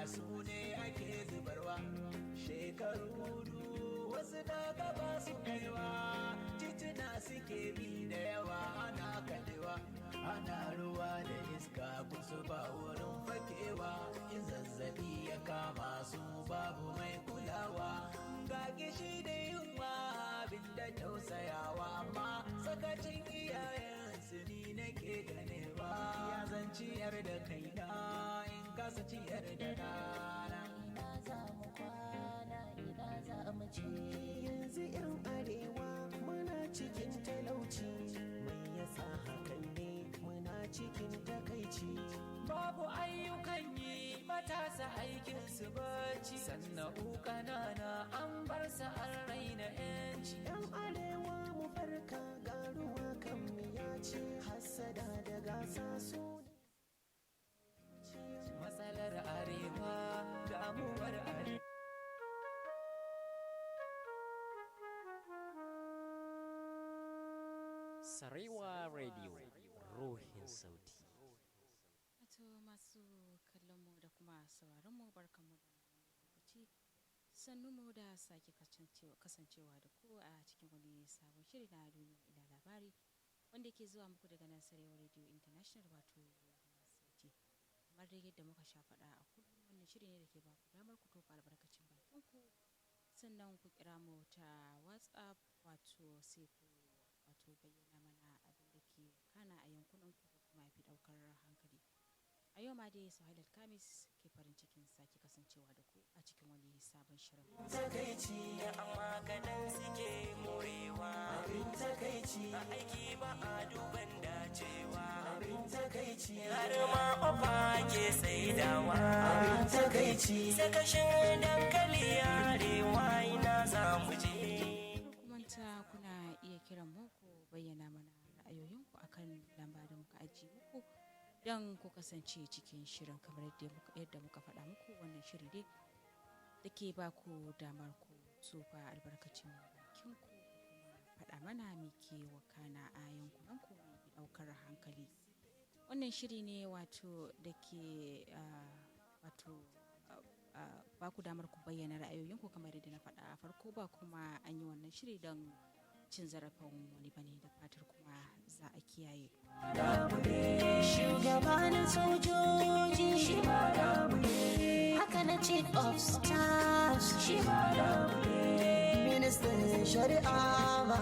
su ne ake zubarwa shekaru wasu daga ba su kaiwa tituna suke bi da yawa ana kadewa ana ruwa da iska kusa ba wurin fakewa in zazzabi ya kama su babu mai kulawa ga gishi da yunwa abin da tausayawa amma sakacin iyayensu ni nake ganewa ya zan ciyar da kaina in kasa ciyar da dana ina za mu kwana ina za mu ci yanzu yan arewa muna cikin talauci mai yasa hakan ne muna cikin takaici babu ayyukan yi matasa aikin su bacci sannan ƙanana an bar su an raina yanci yan arewa mu farka garuwa kan miya ce hassada da gasa su matsalar arewa damuwar arewa Sarewa Radio Ruhin Sauti. Wato masu kallonmu da kuma sauraronmu barkanmu da lokaci sannunmu da sake kasancewa da ku a cikin wani sabon shiri na duniya ina labari wanda ke zuwa muku daga nan Sarewa Radio International wato Sauti. Kamar dai yadda muka sha faɗa a kullum wannan shiri ne da ke ba ku damar ku tofa albarkacin bakinku sannan ku kira mu ta WhatsApp wato sai ku wato bayyana mana abin da ke kana a yankunan ku kuma ya fi daukar hankali a yau ma dai Suhailat Kamis ke farin cikin sake kasancewa da ku a cikin wani sabon shirin takaici amma kadan suke morewa abin takaici a aiki ba a duban dacewa abin takaici har ma ofa ke saidawa abin takaici sakashin dankali arewa ina za mu je manta kuna iya kiran mu ku bayyana mana ra'ayoyinku akan lamba da muka ajiye muku don ku kasance cikin shirin kamar yadda muka faɗa muku wannan shiri dai da ke ba ku damar ku tsofa albarkacin bakinku kuma faɗa mana me ke wakana a yankunanku mai ɗaukar hankali wannan shiri ne wato da ke ba ku damar ku bayyana ra'ayoyinku kamar yadda na faɗa a farko ba kuma an yi wannan shiri don cin zarafin wani bane da fatar kuma za a kiyaye. shugabanin sojoji haka na chief of staff ministan shari'a ba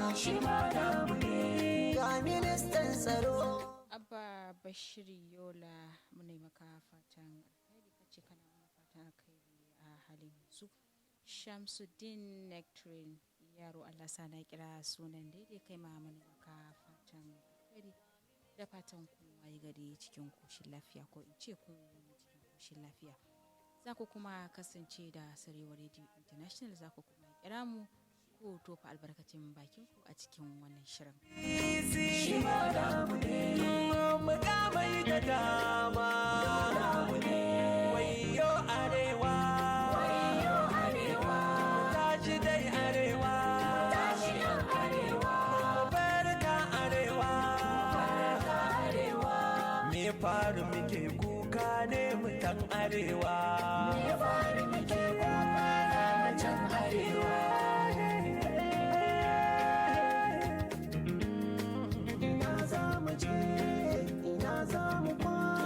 ga ministan tsaro Abba Bashir Yola muna maka fatan alkhairi kace kana mana fatan alkhairi a halin yanzu Shamsuddin Nectarine yaro Allah sa na kira sunan daidai kai ma muna maka fatan alkhairi da fatan kun waye gari cikin koshin lafiya ko in ce kun cikin koshin lafiya za ku kuma kasance da Sarewa Radio International za ku kuma kira mu ko tofa albarkacin bakin ku a cikin wannan shirin mukamai da dama wayo arewa tashi dai arewa barka arewa me faru muke kuka ne mutan arewa me faru muke kuka mutan arewa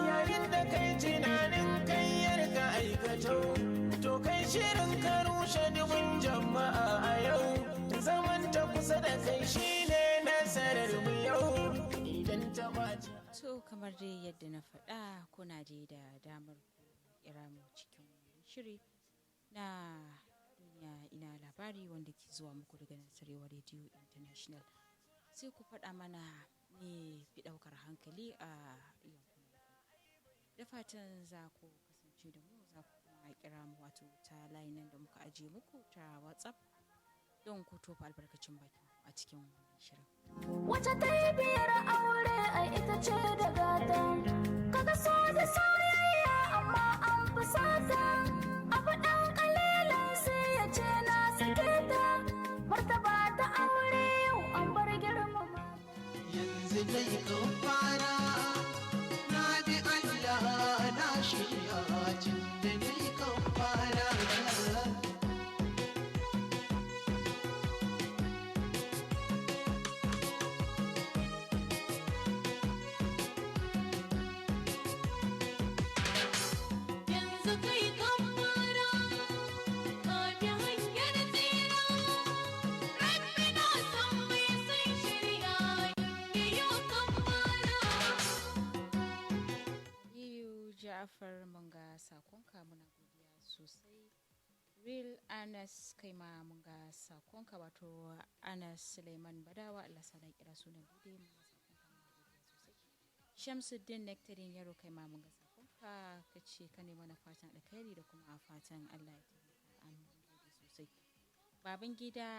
yayin da kai tunanin kai yarka aikato to kai shirin ka rushe dubin jama'a a yau zaman ta kusa da kai shine nasarar mu yau idan ta baci to kamar dai yadda na faɗa kuna dai da damar kira mu cikin shiri na duniya ina labari wanda ke zuwa muku daga Sarewa Radio International sai ku faɗa mana me fi ɗaukar hankali a yankunan da fatan za ku kasance da mu za ku kuma kira mu wato ta layin nan da muka ajiye muku ta WhatsApp don ku tofa albarkacin baki a cikin wannan shirin. Wace ta yi biyar aure a ita ce da gata, kaga so da soyayya amma an fusata, abu ɗan ƙalilan sai ya ce na sake ta, martaba ta aure yau an bar girmama. yanzu dai kan fara na bi Allah na shirya tun da dai kan Jafar mun ga sakonka muna godiya sosai. Real Anas kai ma mun ga sakonka wato Anas Suleiman Badawa Allah sana kira sunan bude mun ga sakonka muna godiya sosai. Shamsuddin Nectarin Yaro kai ma mun ga sakonka kace ka ne mana fatan alkhairi da kuma fatan Allah ya taimaka amin gode sosai. Baban gida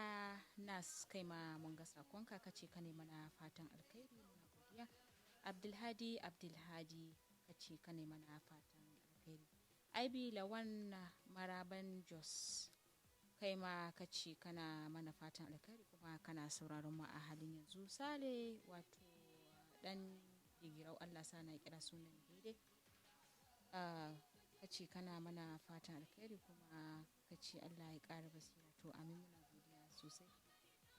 Nas kai ma mun ga sakonka kace ka ne mana fatan alkhairi muna godiya. Abdulhadi kace ka ne mana fatan alkhairi. Aibi Lawan Maraban Jos kai ma kace kana mana fatan alkhairi kuma kana sauraron mu a halin yanzu. Sale wato dan digirau Allah sana kira sunan daidai. Kace kana mana fatan alkhairi kuma kace Allah ya ƙara basira to amin muna godiya sosai.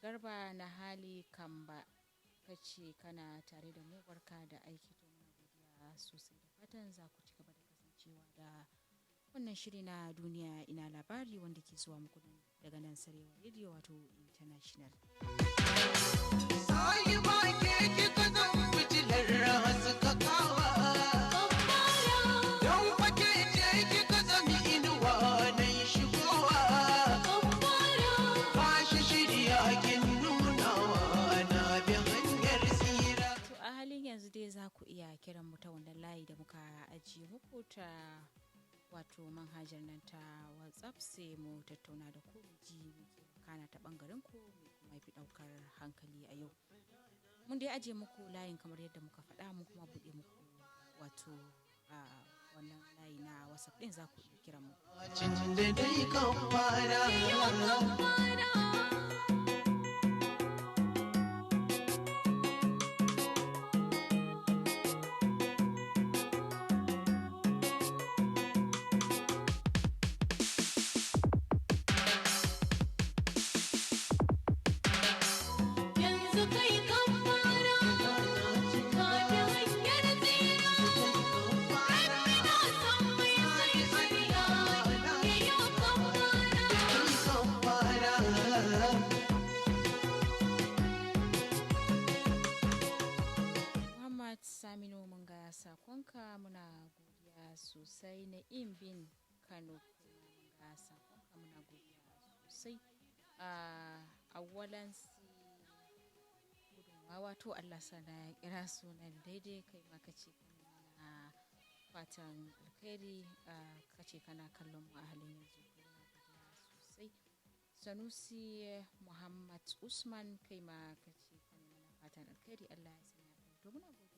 Garba na hali Kamba kace kana tare da mu barka da aiki to muna godiya sosai da fatan za ku ci gaba da kasancewa da wannan shiri na duniya ina labari wanda ke zuwa muku daga nan Sarewa Radio wato International. Sai ba ke kika zan fitilar haska kawa. Don fake ce kika zami inuwa nan shigowa. Ba shi shirya kin nunawa na bi hanyar tsira. To a halin yanzu dai za ku iya kiran mu ta wannan layi da muka ajiye muku ta wato manhajar nan ta WhatsApp sai mu tattauna da ku ji kana ta bangaren ku mai fi daukar hankali a yau. Mun dai ajiye muku layin kamar yadda muka faɗa mun kuma buɗe muku wato wannan layi na WhatsApp din za ku iya kiran mu. Cin da dai kan fara. Saminu mun ga sakonka muna godiya sosai. na bin Kano mun ga sakonka muna godiya sosai. A walansi gudunwa wato Allah sana ya kira sunan daidai kai ma kace kana fatan alkhairi kace kana kallon mu a halin yanzu muna godiya sosai. Sanusi Muhammad Usman kai ma kace kana fatan alkhairi Allah ya sanya to muna godiya.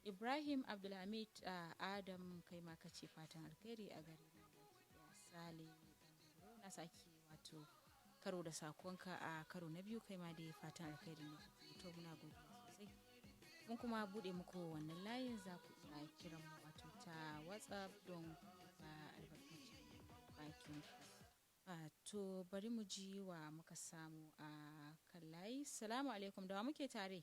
Ibrahim Abdulhamid Adam kai ma kace fatan alkhairi a gare mu Sale na saki wato karo da sakonka a karo na biyu kai ma dai fatan alkhairi ne to muna godiya sosai. Mun kuma bude muku wannan layin za ku iya kiran mu wato ta WhatsApp don ba albarkacin bakin ku. To bari mu ji wa muka samu a kan layi. Assalamu alaikum da wa muke tare?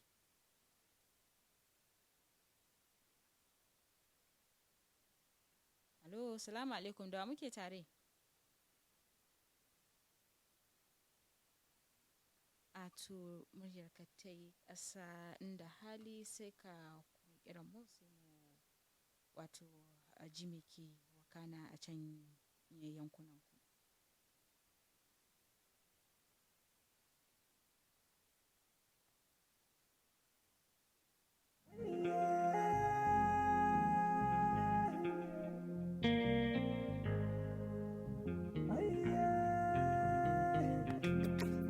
Alo, salamu alaikum da muke tare. To muryar ka ta yi ƙasa inda hali sai ka kuma kiran mu sai mu wato a ji me ke wakana a can yankunan ku.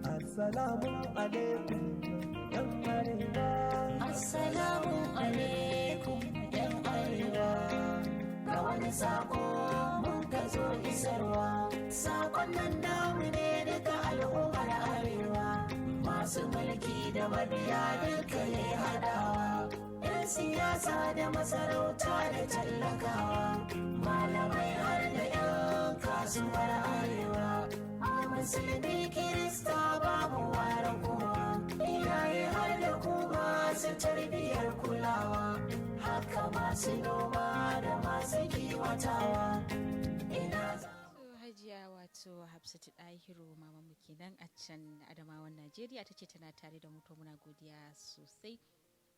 Assalamu alaikum yan arewa. Assalamu alaikum yan arewa. Ga wani sako mun ka zo isarwa. Sakon nan namu ne daga al'ummar arewa. Masu mulki da mabiya duka ne hadawa. Yan siyasa da masarauta da tallakawa. Malamai har da yan kasuwar arewa. Musulmi Kirista babu ware kowa, iyaye har da ku masu tarbiyyar kulawa, haka masu noma da masu kiwatawa. Hajiya wato Hafsatu Dahiru mamanmu kenan a can Adamawan Najeriya ta ce tana tare da mu to muna godiya sosai.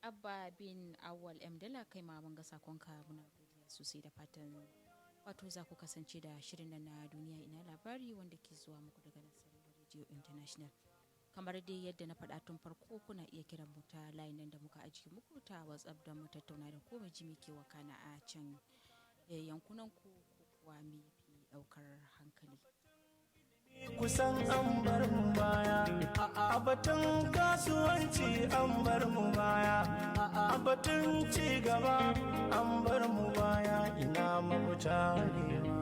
Abba bin Awal Mdala kai ma mun ga sakonka muna godiya sosai da fatan wato za ku kasance da shirin nan na duniya ina labari wanda ke zuwa muku daga Nasarawa Radio International. Kamar dai yadda na faɗa tun farko kuna iya kiran mu ta layin nan da muka ajiye muku ta WhatsApp don mu tattauna da ko mu ji me ke wakana a can yankunan ku ko kuwa me fi ɗaukar hankali. Kusan an bar mu baya a batun kasuwanci, an bar mu baya a batun ci gaba, an bar mu baya, ina mafita arewa.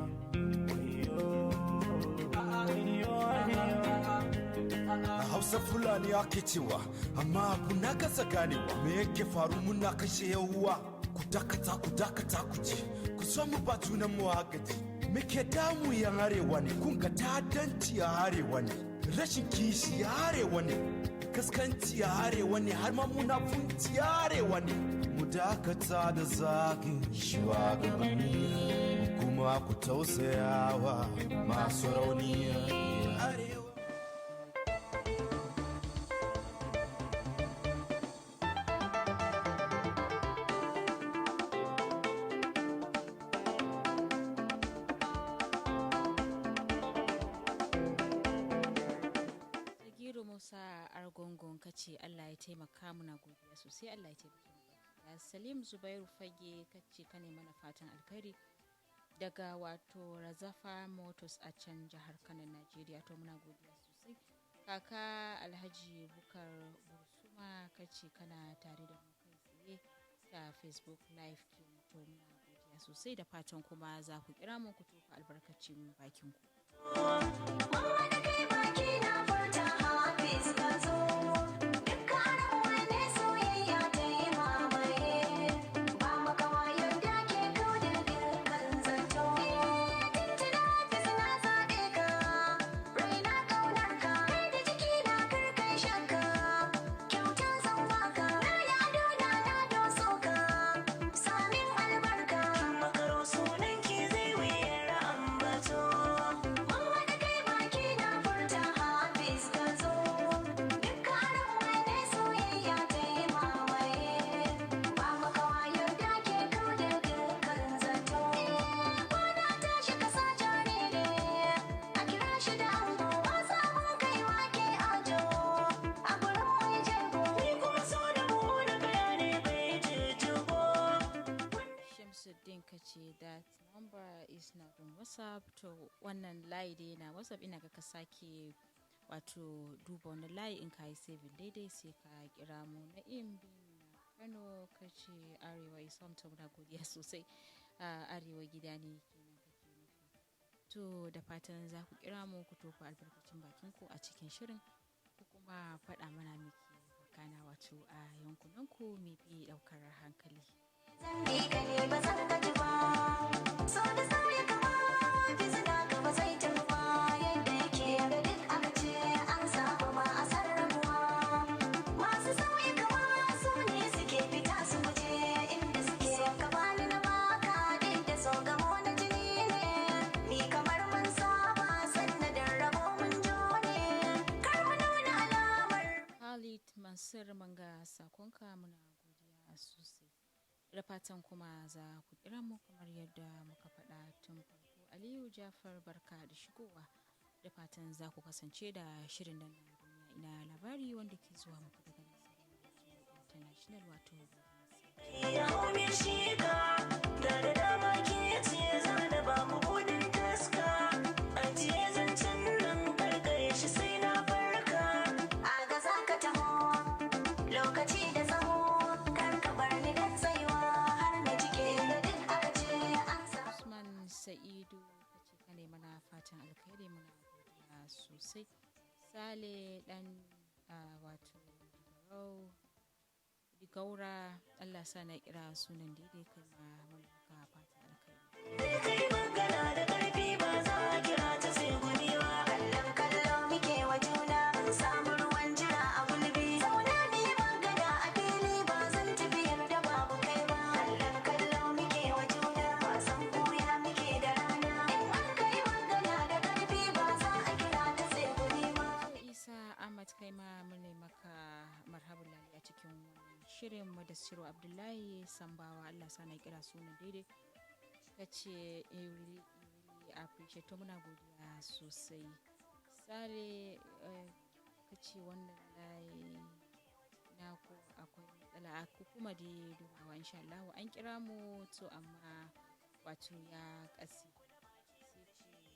A Hausa Fulani ake cewa, amma abu na kasa ganewa. Me yake faru muna kashe yawuwa? Ku dakata ku ji, ku so mu ba junan mu hagaji. Me ke damu yan arewa ne? Kun ga ta'addanci a arewa ne, rashin kishi a arewa ne, kaskanci a arewa ne, har ma munafunci a arewa ne. Mu dakata da zagin shugabanni, kuma ku tausayawa masu rauni arewa. Musa Argungun kace Allah ya taimaka, muna godiya sosai, Allah ya taimaka mu. Ya Salim Zubairu Fage kace ka ne mana fatan alkhairi daga wato Razafa Motors a can jihar Kano Najeriya, to muna godiya sosai. Kaka Alhaji Bukar Bursuma kace kana tare da mu kai tsaye ta Facebook live, to muna godiya sosai da fatan kuma za ku kira mu ku tofa albarkacin bakin ku. Mama da kai baki na furta Hafiz ka zo, dukkan wani soyayya ta yi mamaye, ba makawa yadda ke kau da dukkan zato. Tuntuna Hafiz na zaɓe ka, raina ƙaunar ka, kai da jiki na karkai shakka, kyauta zan baka, na yi ado na doso ka, samin albarka. Makaro sunan ki zai wuyar ambato. Mama da kai baki na furta Hafiz ka zo, dukkan wani soyayya ta yi mamaye, ba makawa yadda ke kau da dukkan zato. Kwana tashi ka sa jarire, a kira shi da ango, wasa mun kai wake ajo, a gurin mai jego. Ni kuma so da mu na gaya ne bai jijjigo. Shamsuddin kace that number is not on WhatsApp, to wannan layi dai na WhatsApp ina ga ka sake wato duba wani layi in ka yi saving daidai sai ka kira mu. Na bin Kano kace arewa is home, to muna godiya sosai. Arewa gida ne kenan kake nufi. To da fatan za ku kira mu ku tofa albarkacin bakin ku a cikin shirin, ku kuma faɗa mana miki wakana wato a yankunan ku me fi ɗaukar hankali. Zan bi ka ne ba zan gaji ba, so da sauya kama, fizina ka ba zai tafi ba, yadda yake ga duk aka ce an saba ba a sarrafuwa. Masu sauya kama su ne suke fita su guje inda suke, so ka bani na baka duk da so gamo na jini ne, ni kamar mun saba sannan rabo mun jo ne, kar mu nuna alamar. Khalid Mansur Manga sakonka muna godiya sosai. Da fatan kuma za ku kira mu kamar yadda muka faɗa tun farko. Aliyu Jafar barka da shigowa, da fatan za ku kasance da shirin nan na duniya ina labari wanda ke zuwa muku daga Nasarawa International wato Ya hau min shiga, da dama ke ce za da ba mu buɗin taska. Ajiye zancen nan karkare shi sai na farka. Aga za ka taho lokaci da tsawo, kar ka bar ni da tsayuwa har na cike da duk aka ce an samu. Usman Sa'idu kace ka ne mana fatan alkhairi, muna godiya sosai. Sale dan wato Digaura, Allah sa na kira sunan daidai, kai ma muna ka fatan alkhairi. Kai magana da ƙarfi ba za a kira ta sai gudewa. Kallon kallo muke wa juna, mun samu ruwan jira a gulbi. Zauna mu yi magana a fili, ba zan tafiyar da babu kai ba. Kallon kallo muke wa juna, wasan ɓuya muke da rana. In an kai magana da ƙarfi, ba za a kira ta sai gudewa. Isa Ahmad kai ma mune maka marhaban lali a cikin wannan shirin. Madassiru Abdullahi Sambawa, Allah sa na kira sunan daidai, ka ce really appreciate to muna godiya sosai. Sale ka ce wannan layi na ku akwai matsala a kuma da dubawa insha Allah an kira mu to amma wato ya kasi sai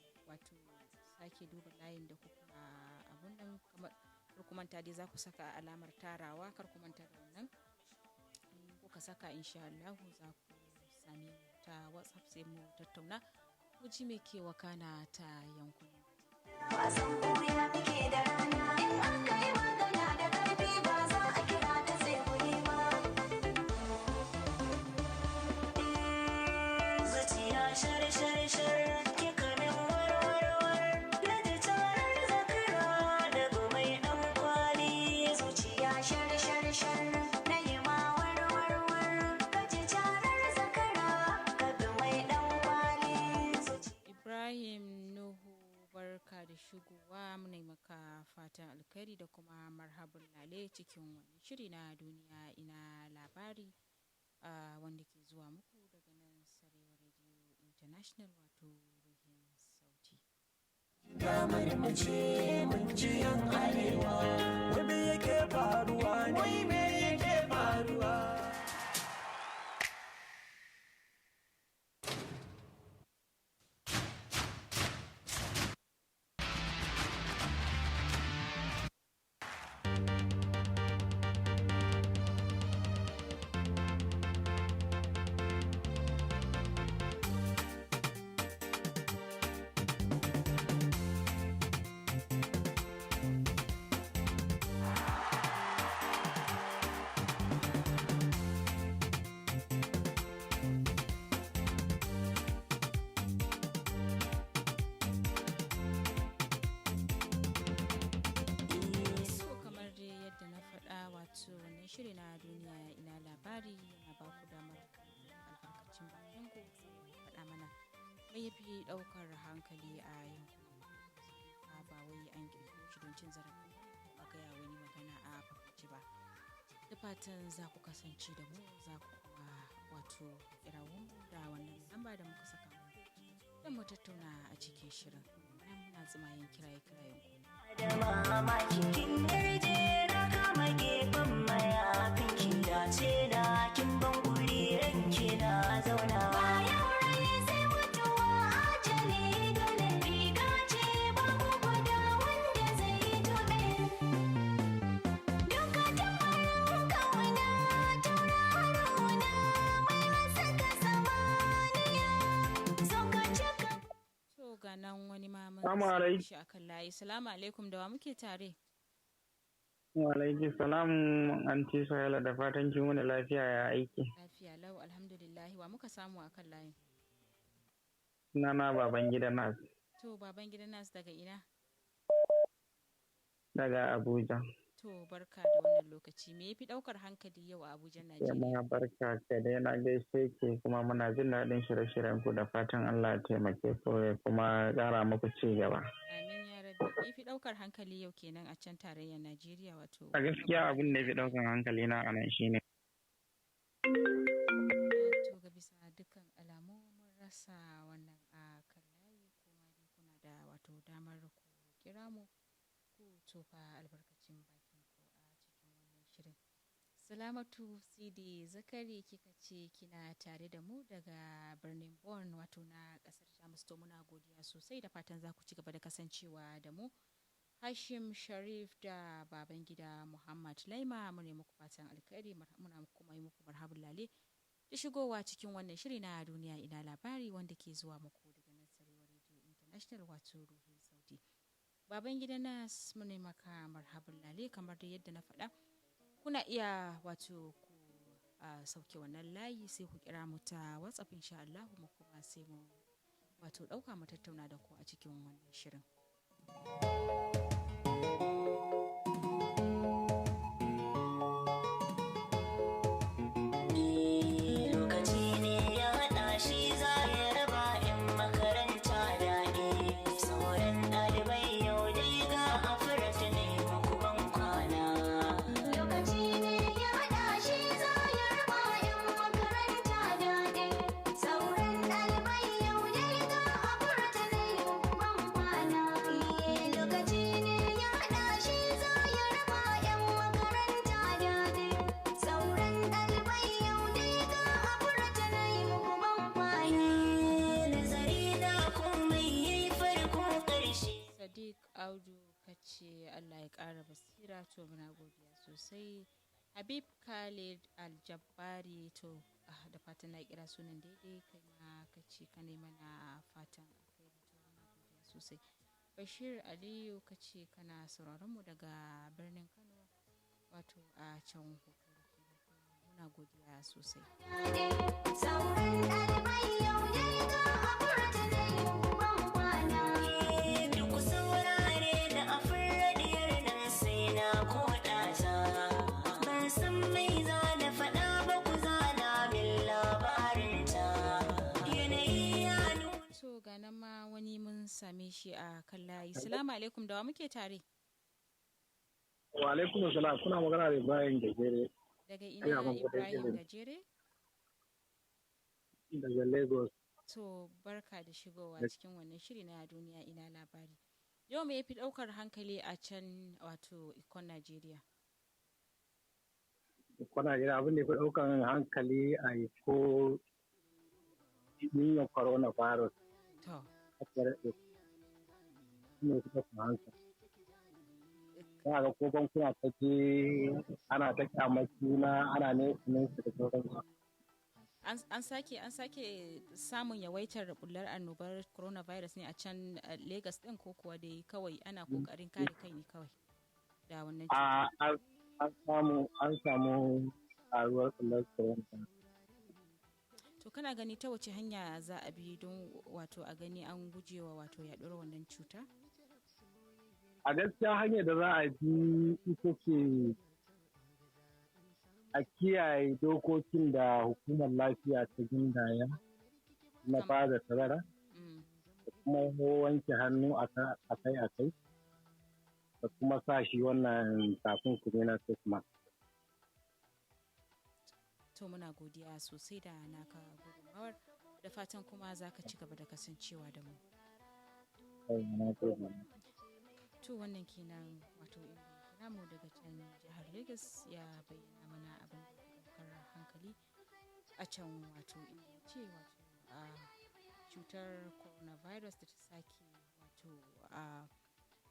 ce wato sake duba layin da kuka abun nan kamar manta dai za ku saka alamar tarawa kar ku manta da wannan kuka saka insha Allah za ku sami ta WhatsApp sai mu tattauna mu ji me ke wakana ta yankuna. Wasan buya muke da rana in an kai magana da karfi ba za a kira da sai kuɗi ba. Zuciya shar kika min warwarwar na ji tarar zakara da gumai ɗan kwali. Zuciya shar na yi ma warwarwar ka ji tarar zakara ka gumai ɗan kwali. Ibrahim Nuhu barka da shigowa muna maka fatan alkhairi da kuma marhabin lale cikin wani shiri na duniya ina labari wanda ke zuwa muku daga nan Sarewa Radio International wato ruhin sauti. Kamar mace mun ji yan arewa, wai me yake faruwa ne? Wai me yake faruwa? wato wannan shiri na duniya ina labari yana ba ku damar albarkacin bakin ku faɗa mana mai yafi ɗaukar hankali a yankunan ba wai an kirkiro shi don cin zarafi a gaya wani magana a fakaice ba. Da fatan za ku kasance da mu za ku kuma wato kirawun da wannan lamba da muka saka don mu tattauna a cikin shirin muna tsimayen kiraye-kirayen ku. Da mamaki kin yarje na kama gefen mayafin kin dace na kin ban guri ranki na zauna. Bayan rai sai mutuwa ajali dole riga ce babu gwada wanda zai tobe. Duka tamarin kauna tauraro na mai haskaka samaniya. Zo ka cika. To ga nan wani maman shi akan layi. Salamu alaikum da wa muke tare? Wa alaiki salam anti Soyala da fatan kin wani lafiya ya aiki. Lafiya lau alhamdulillah wa muka samu akan layin. Sunana Babangida Nas. To Babangida Nas daga ina? Daga Abuja. To barka da wannan lokaci me yafi daukar hankali yau a Abuja Najeriya? Yamma barka ka dai na gaishe ke kuma muna jin daɗin shirye-shiryen ku da fatan Allah ya taimake ku ya kuma ƙara muku ci gaba. Amin ya rabbi. Me yafi daukar hankali yau kenan a can tarayyar Najeriya wato? A gaskiya abin da yafi daukar hankali na anan shine. To ga bisa dukkan alamu mun rasa wannan a kan layi kuma dai kuna da wato damar ku kira mu ku tofa albarkacin bakin ku a cikin wannan shirin. Salamatu Sidi Zakari kika ce kina tare da mu daga birnin Bonn wato na kasar Jamus to muna godiya sosai da fatan za ku ci gaba da kasancewa da mu. Hashim Sharif da Babangida Muhammad Laima mu ne muku fatan alkhairi muna kuma yi muku marhabin lale da shigowa cikin wannan shiri na duniya ina labari wanda ke zuwa muku daga nan Sarewa Radio International wato ruhin sauti. Babangida Nas mu ne maka marhabin lale kamar da yadda na faɗa. Kuna iya wato ku sauke wannan layi sai ku kira mu ta WhatsApp insha Allah mu kuma sai mu wato dauka mu tattauna da ku a cikin wannan shirin. Lokaci ne ya haɗa shi za ya raba 'yan makaranta daɗi. Sauran ɗalibai yau dai ga afirata ne muku ban kwana. Lokaci ne ya haɗa shi za ya raba 'yan makaranta daɗi. Sauran ɗalibai ƙara basira to muna godiya sosai. Habib Khalid Aljabbari to da fatan na kira sunan daidai kai ma ka ce ka mana fatan alkhairi to muna godiya sosai. Bashir Aliyu ka ce kana sauraron mu daga birnin Kano wato a can hukuru muna godiya sosai. Ganan ma wani mun same shi a kan layi. Salamu alaikum, da wa muke tare? Wa alaikum salam, kuna magana da Ibrahim Gajere. Daga ina Ibrahim Gajere? Daga Lagos. To barka da shigowa cikin wannan shiri na duniya ina labari. Yau me yafi ɗaukar hankali a can wato ikon Najeriya? Ikon Najeriya abin da ya fi ɗaukar hankali a iko yin coronavirus. To. Ne suka fi hankali. Kana ga ko bankuna ta je ana ta kyamaki na ana ne su da sauransu. An sake samun yawaitar bullar annobar coronavirus ne a can Lagos din ko kuwa dai kawai ana kokarin kare kai ne kawai da wannan cuta. An samu karuwar bullar coronavirus. To kana gani ta wace hanya za a bi don wato a gani an gujewa wato yaɗuwar wannan cuta? A gaskiya hanyar da za a bi ita ce a kiyaye dokokin da hukumar lafiya ta gindaya na bada tazara da kuma wanke hannu akai-akai da kuma sa shi wannan takunkumi na stigma. To muna godiya sosai da naka gudunmawar da fatan kuma za ka ci gaba da kasancewa da mu. To wannan kenan wato inda mu daga can jihar Lagos ya bayyana mana abin da ɗaukar hankali a can wato inda ce wato a cutar coronavirus da ta sake wato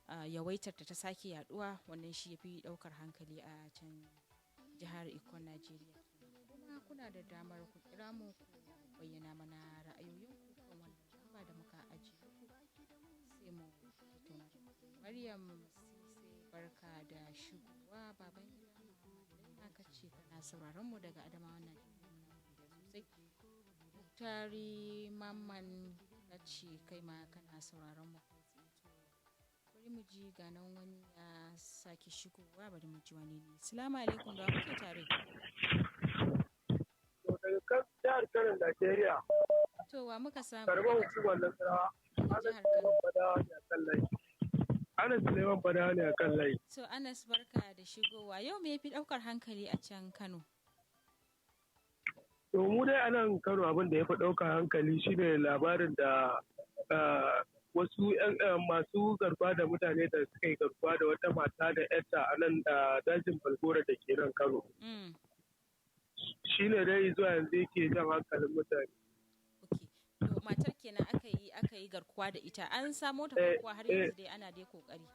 a yawaitar ta sake yaduwa wannan shi ya fi ɗaukar hankali a can jihar Ikon Najeriya. Kuma kuna da damar ku kira mu ku bayyana mana ra'ayoyinku kan wannan lamba da muka ajiye ku sai mu tattauna da ku. Maryam Sise barka da shigowa baban gida aka ce kana sauraron mu daga Adamawa Najeriya sosai. Muktari Mamman na ce kai ma kana sauraron mu kai tsaye to bari mu ji ganan wani ya sake shigowa bari mu ji wani ne. Assalamu alaikum da muke tare. Daga jihar Kano Najeriya. To wa muka samu? Karban hukumar Nasarawa. Jihar Kano. Anas Suleiman Bada ne a kan layi. So Anas barka da shigowa. Yau me yafi ɗaukar hankali a can Kano? To mu dai a nan Kano abin da ya fi ɗaukar hankali shine labarin da wasu masu garkuwa da mutane da suka yi garkuwa da wata mata da yarta a nan dajin Falgora da ke nan Kano. Shi ne dai zuwa yanzu yake jan hankalin mutane. To matar kenan aka yi garkuwa da ita an samo ta garkuwa har yanzu dai ana dai kokari.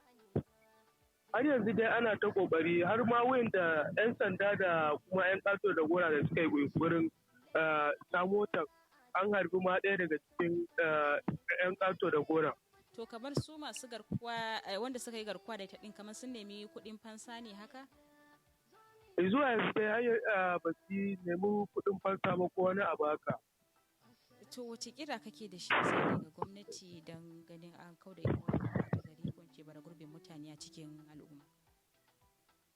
Har yanzu dai ana ta kokari har ma wayan da 'yan sanda da kuma 'yan ƙato da gora da suka yi gurin samo ta an harbi ma ɗaya daga cikin 'yan ƙato da gora. To kamar su masu garkuwa wanda suka yi garkuwa da ita ɗin kamar sun nemi kuɗin fansa ne haka? Zuwa yanzu dai ba su nemi kuɗin fansa ba ko wani abu haka. To wace kira kake da shi daga gwamnati don ganin an kauda irin wannan ɓata gari ko ce bara gurbin mutane a cikin al'umma?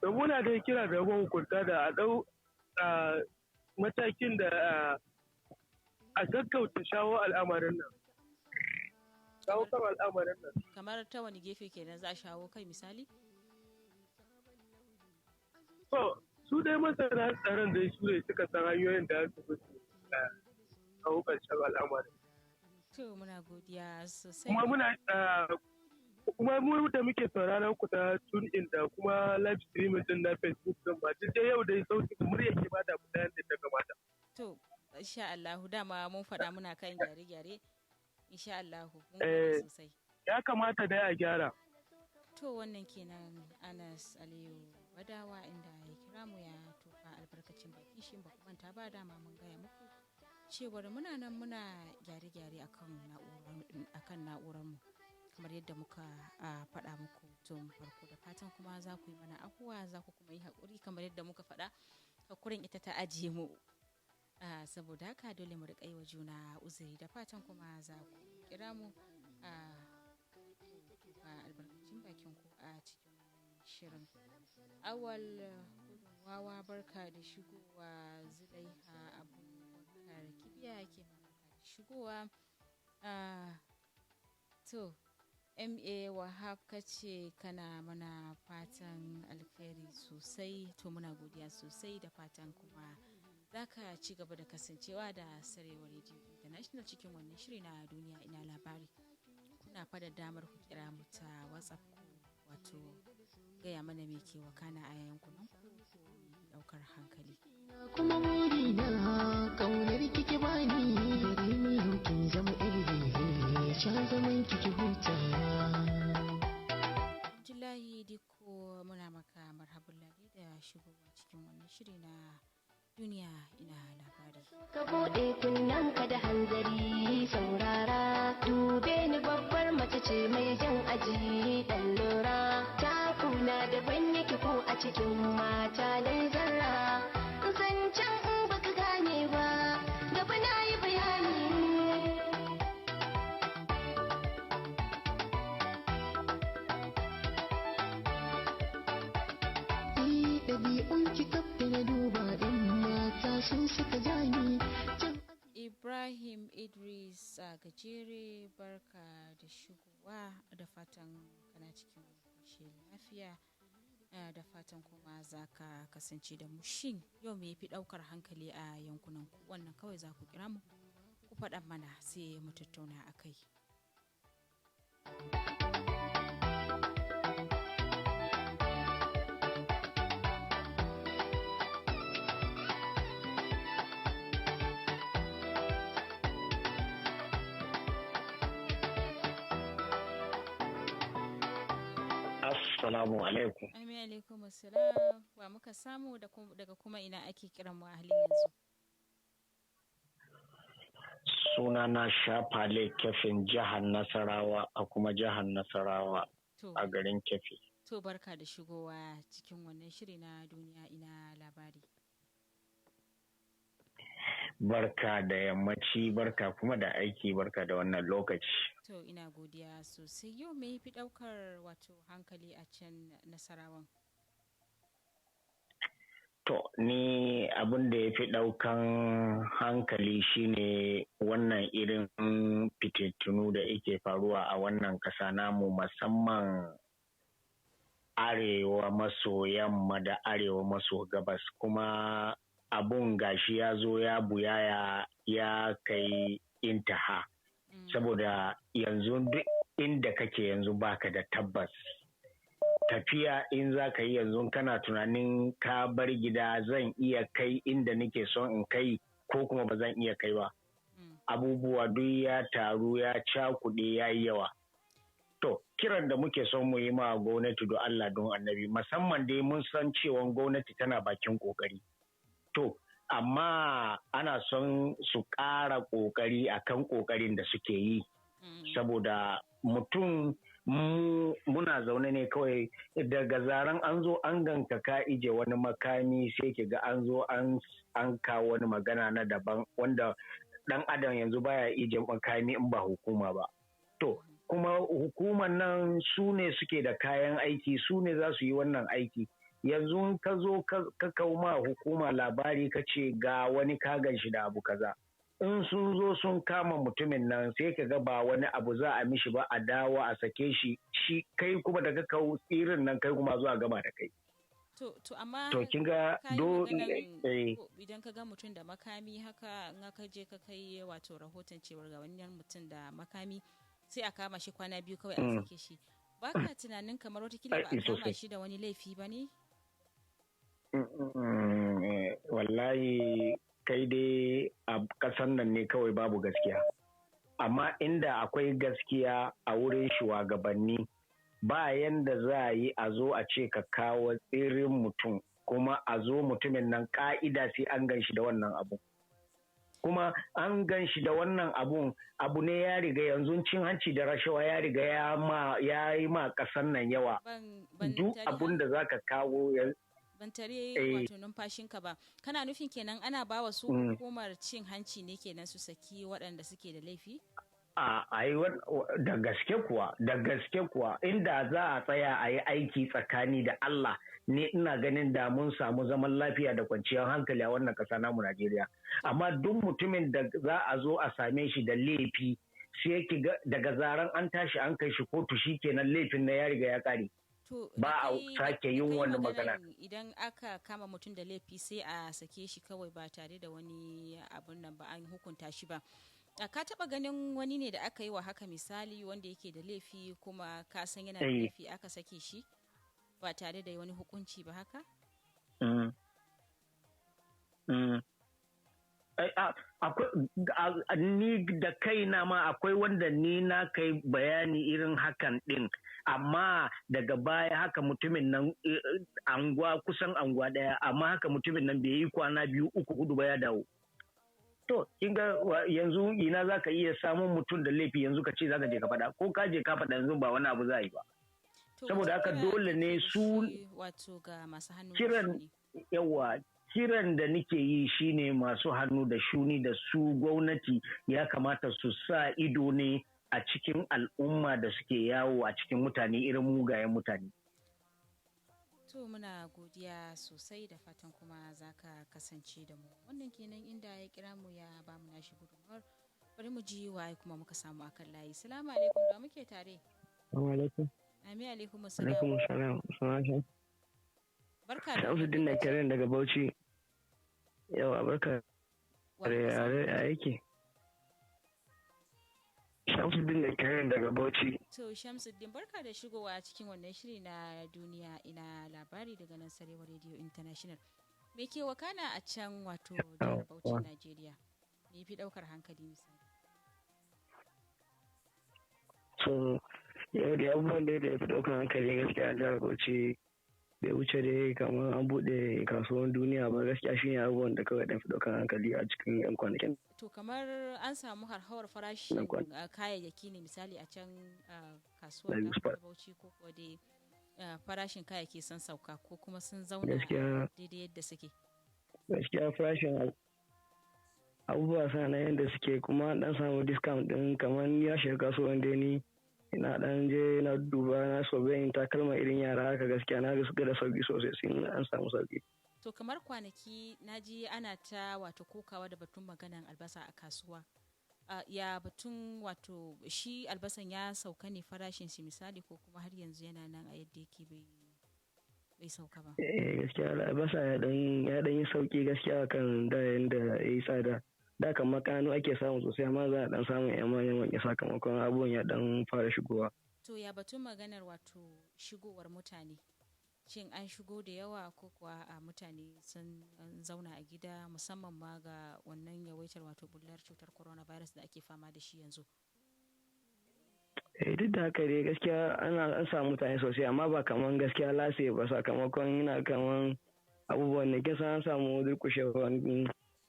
To muna dai kira da hukunta da a ɗau matakin da a gaggauta shawo al'amarin nan. Shawo kan al'amarin nan. Kamar ta wani gefe kenan za a shawo kai misali? To su dai masana tsaron dai su ne suka san hanyoyin da su fi kawo ƙarshen al'amarin. To muna godiya sosai. Kuma mu da muke sauraron ku ta TuneIn da kuma live streaming din na Facebook din ba duk yau dai sautin murya ke bada mutanen da ta kamata. To insha Allah dama mun faɗa muna kan gyare-gyare insha Allah mun gode sosai. Ya kamata dai a gyara. To wannan kenan Anas Aliyu Badawa inda ya kira mu ya tofa albarkacin bakin shi ba kuma ta ba dama mun gaya muku cewar muna nan muna gyare-gyare akan na'urar mu kamar yadda muka faɗa muku tun farko da fatan kuma za ku yi mana afuwa za ku kuma yi haƙuri kamar yadda muka faɗa hakurin ita ta ajiye mu saboda haka dole mu riƙa yi wa juna uzuri da fatan kuma za ku kira mu albarkacin bakin ku a cikin shirin awal wawa barka da shigowa zulaiha abubakar kibiya ke barka da shigowa to ma wahab kace kana mana fatan alkhairi sosai to muna godiya sosai da fatan kuma za ka ci gaba da kasancewa da sarewa radio international cikin wannan shiri na duniya ina labari kuna fada damar ku kira mu ta whatsapp wato gaya mana me ke wakana a yankunan ku daukar hankali kuma muri na kaunar kike bani gare ni kin zama iri sha zaman kike huta Abdullahi Diko muna maka marhabun ladi da shigowa cikin wannan shiri na duniya ina labari. Ka bude kunnanka da hanzari saurara dube ni babbar mace ce mai jan aji dan lura ta kuna da ban yake ko a cikin mata dai zarra zancen in baka gane ba gaba na yi bayani ɗabi'un ki kafta na duba ɗin mata sun suka jani Ibrahim Idris a gajere barka da shigowa da fatan kana cikin koshin lafiya da fatan kuma za ka kasance da mu shin yau me fi ɗaukar hankali a yankunan ku wannan kawai za ku kira mu ku faɗa mana sai mu tattauna a kai. Assalamu alaikum. Amin alaikum assalam. Wa muka samu daga kuma ina ake kiran mu a halin yanzu? Sunana Shafale Kefin jihar Nasarawa a kuma jihar Nasarawa a garin Kefi. To barka da shigowa cikin wannan shiri na duniya ina labari. Barka da yammaci, barka kuma da aiki, barka da wannan lokaci. To ina godiya sosai yau me fi daukar wato hankali a can Nasarawan? To ni abin da ya fi daukan hankali shine wannan irin fitintunu da yake faruwa a wannan kasa namu musamman arewa maso yamma da arewa maso gabas kuma abun gashi ya zo ya buyaya ya kai intaha saboda yanzu duk inda kake yanzu baka da tabbas tafiya in za ka yi yanzu kana tunanin ka bar gida zan iya kai inda nake son in kai ko kuma ba zan iya kai ba abubuwa duk ya taru ya cakuɗe ya yi yawa to kiran da muke son mu yi ma gwamnati don Allah don annabi musamman dai mun san cewa gwamnati tana bakin kokari to amma ana son su ƙara ƙoƙari akan ƙoƙarin da suke yi saboda mutum muna zaune ne kawai daga zaren an zo an ganka ka ije wani makami sai ke ga an zo an kawo wani magana na daban wanda ɗan adam yanzu baya ije makami in ba hukuma ba to kuma hukumar nan su ne suke da kayan aiki su ne za su yi wannan aiki yanzu ka zo ka kawo ma hukuma labari ka ce ga wani kagan shi da abu kaza in sun zo sun kama mutumin nan sai ka ga ba wani abu za a mishi ba a dawo a sake shi kai kuma da ka kawo tsirin nan kai kuma zuwa gama da kai to amma to kin ga idan ka ga mutum da makami haka in ka je ka kai wato rahoton cewar ga wannan mutum da makami sai a kama shi kwana biyu kawai a sake shi baka tunanin kamar watakila ba a kama shi da wani laifi ba ne? Wallahi kai dai a ƙasan nan ne kawai babu gaskiya amma inda akwai gaskiya a wurin shugabanni ba yanda za a yi a zo a ce ka kawo tsirin mutum kuma a zo mutumin nan ka'ida sai an gan shi da wannan abu. Kuma an gan shi da wannan abu ne ya riga yanzu cin hanci da rashawa ya riga ya yi ma kasan nan yawa. Duk abun da za ka kawo ban tare wato numfashinka ba, kana nufin kenan ana ba wa su hukumar cin hanci ne kenan su saki waɗanda suke da laifi? Da gaske kuwa inda za a tsaya a yi aiki tsakani da Allah ne ina ganin da mun samu zaman lafiya da kwanciyar hankali a wannan ƙasa namu Najeriya. Amma duk mutumin da za a zo a same shi da laifi sai yake daga zaran an tashi an kai shi kotu shi kenan laifin na ya riga ya ƙare. Ba a sake yin wani magana. Idan aka kama mutum da laifi sai a sake shi kawai ba tare da wani abun nan ba an hukunta shi ba. Ka taba ganin wani ne da aka yi wa haka misali wanda yake da laifi kuma ka san yana da laifi aka sake shi ba tare da wani hukunci ba haka? Ni da kaina ma akwai wanda ni na kai bayani irin hakan din, amma daga baya haka mutumin nan kusan anguwa daya, amma haka mutumin nan bai yi kwana 2, 3, 4 ba ya dawo. To, kinga yanzu ina za ka iya samun mutum da laifi yanzu ka ce za ka je ka faɗa, ko ka je ka faɗa yanzu ba wani abu za a yi ba. Saboda haka dole ne su kiran da nake yi shine masu hannu da shuni da su gwamnati ya kamata su sa ido ne a cikin al'umma da suke yawo a cikin mutane irin mugayen mutane. To muna godiya sosai da fatan kuma za ka kasance da mu. Wannan kenan inda ya kira mu ya ba mu nashi gudunmawar. Bari mu ji waye kuma muka samu akan layi. Salamu alaikum, da muke tare. Assalamu alaikum. Ami alaikum assalam. Alaikum assalam. Assalamu Barka da Shamsuddin na kiran daga Bauchi. Yawa barka. A yake. Shamsuddin da kiran daga Bauchi. To Shamsuddin barka da shigowa cikin wannan shiri na duniya ina labari daga nan Sarewa Radio International. Me ke wakana a can wato jihar Bauchi Najeriya? Me fi daukar hankali misali? So yau da abubuwan da ya fi daukar hankali gaskiya a jihar Bauchi bai wuce dai kamar an buɗe kasuwan duniya ba, gaskiya shi ne abubuwan da kawai ɗan fi daukar hankali a cikin 'yan kwanakin. To kamar an samu harhawar farashin kayayyaki ne misali a can kasuwar Bauchi ko kuwa dai farashin kayayyaki sun sauka ko kuma sun zauna daidai yadda suke? Gaskiya farashin abubuwa sana yadda suke, kuma dan samu discount din kamar ya shiga kasuwan da ni ina dan je na duba na sobe takalma irin yara haka, gaskiya na ga da sauki sosai sun an samu sauki. To kamar kwanaki naji ana ta wato kokawa da batun maganan albasa a kasuwa. Ya batun wato shi albasan ya sauka ne farashin shi misali ko kuma har yanzu yana nan a yadda yake bai sauka ba? Gaskiya albasa ya dan yi sauki gaskiya kan da yanda ya yi tsada. Da kan makanu ake samu sosai amma za a dan samu yan manyan wanke sakamakon abubuwan ya dan fara shigowa. To ya batun maganar wato shigowar mutane, shin an shigo da yawa ko kuwa a mutane sun zauna a gida musamman ma ga wannan yawaitar wato bullar cutar coronavirus da ake fama da shi yanzu? Duk da haka dai gaskiya an samu mutane sosai amma ba kaman gaskiya lase ba, sakamakon yana kaman abubuwan da kisa an samu durkushewar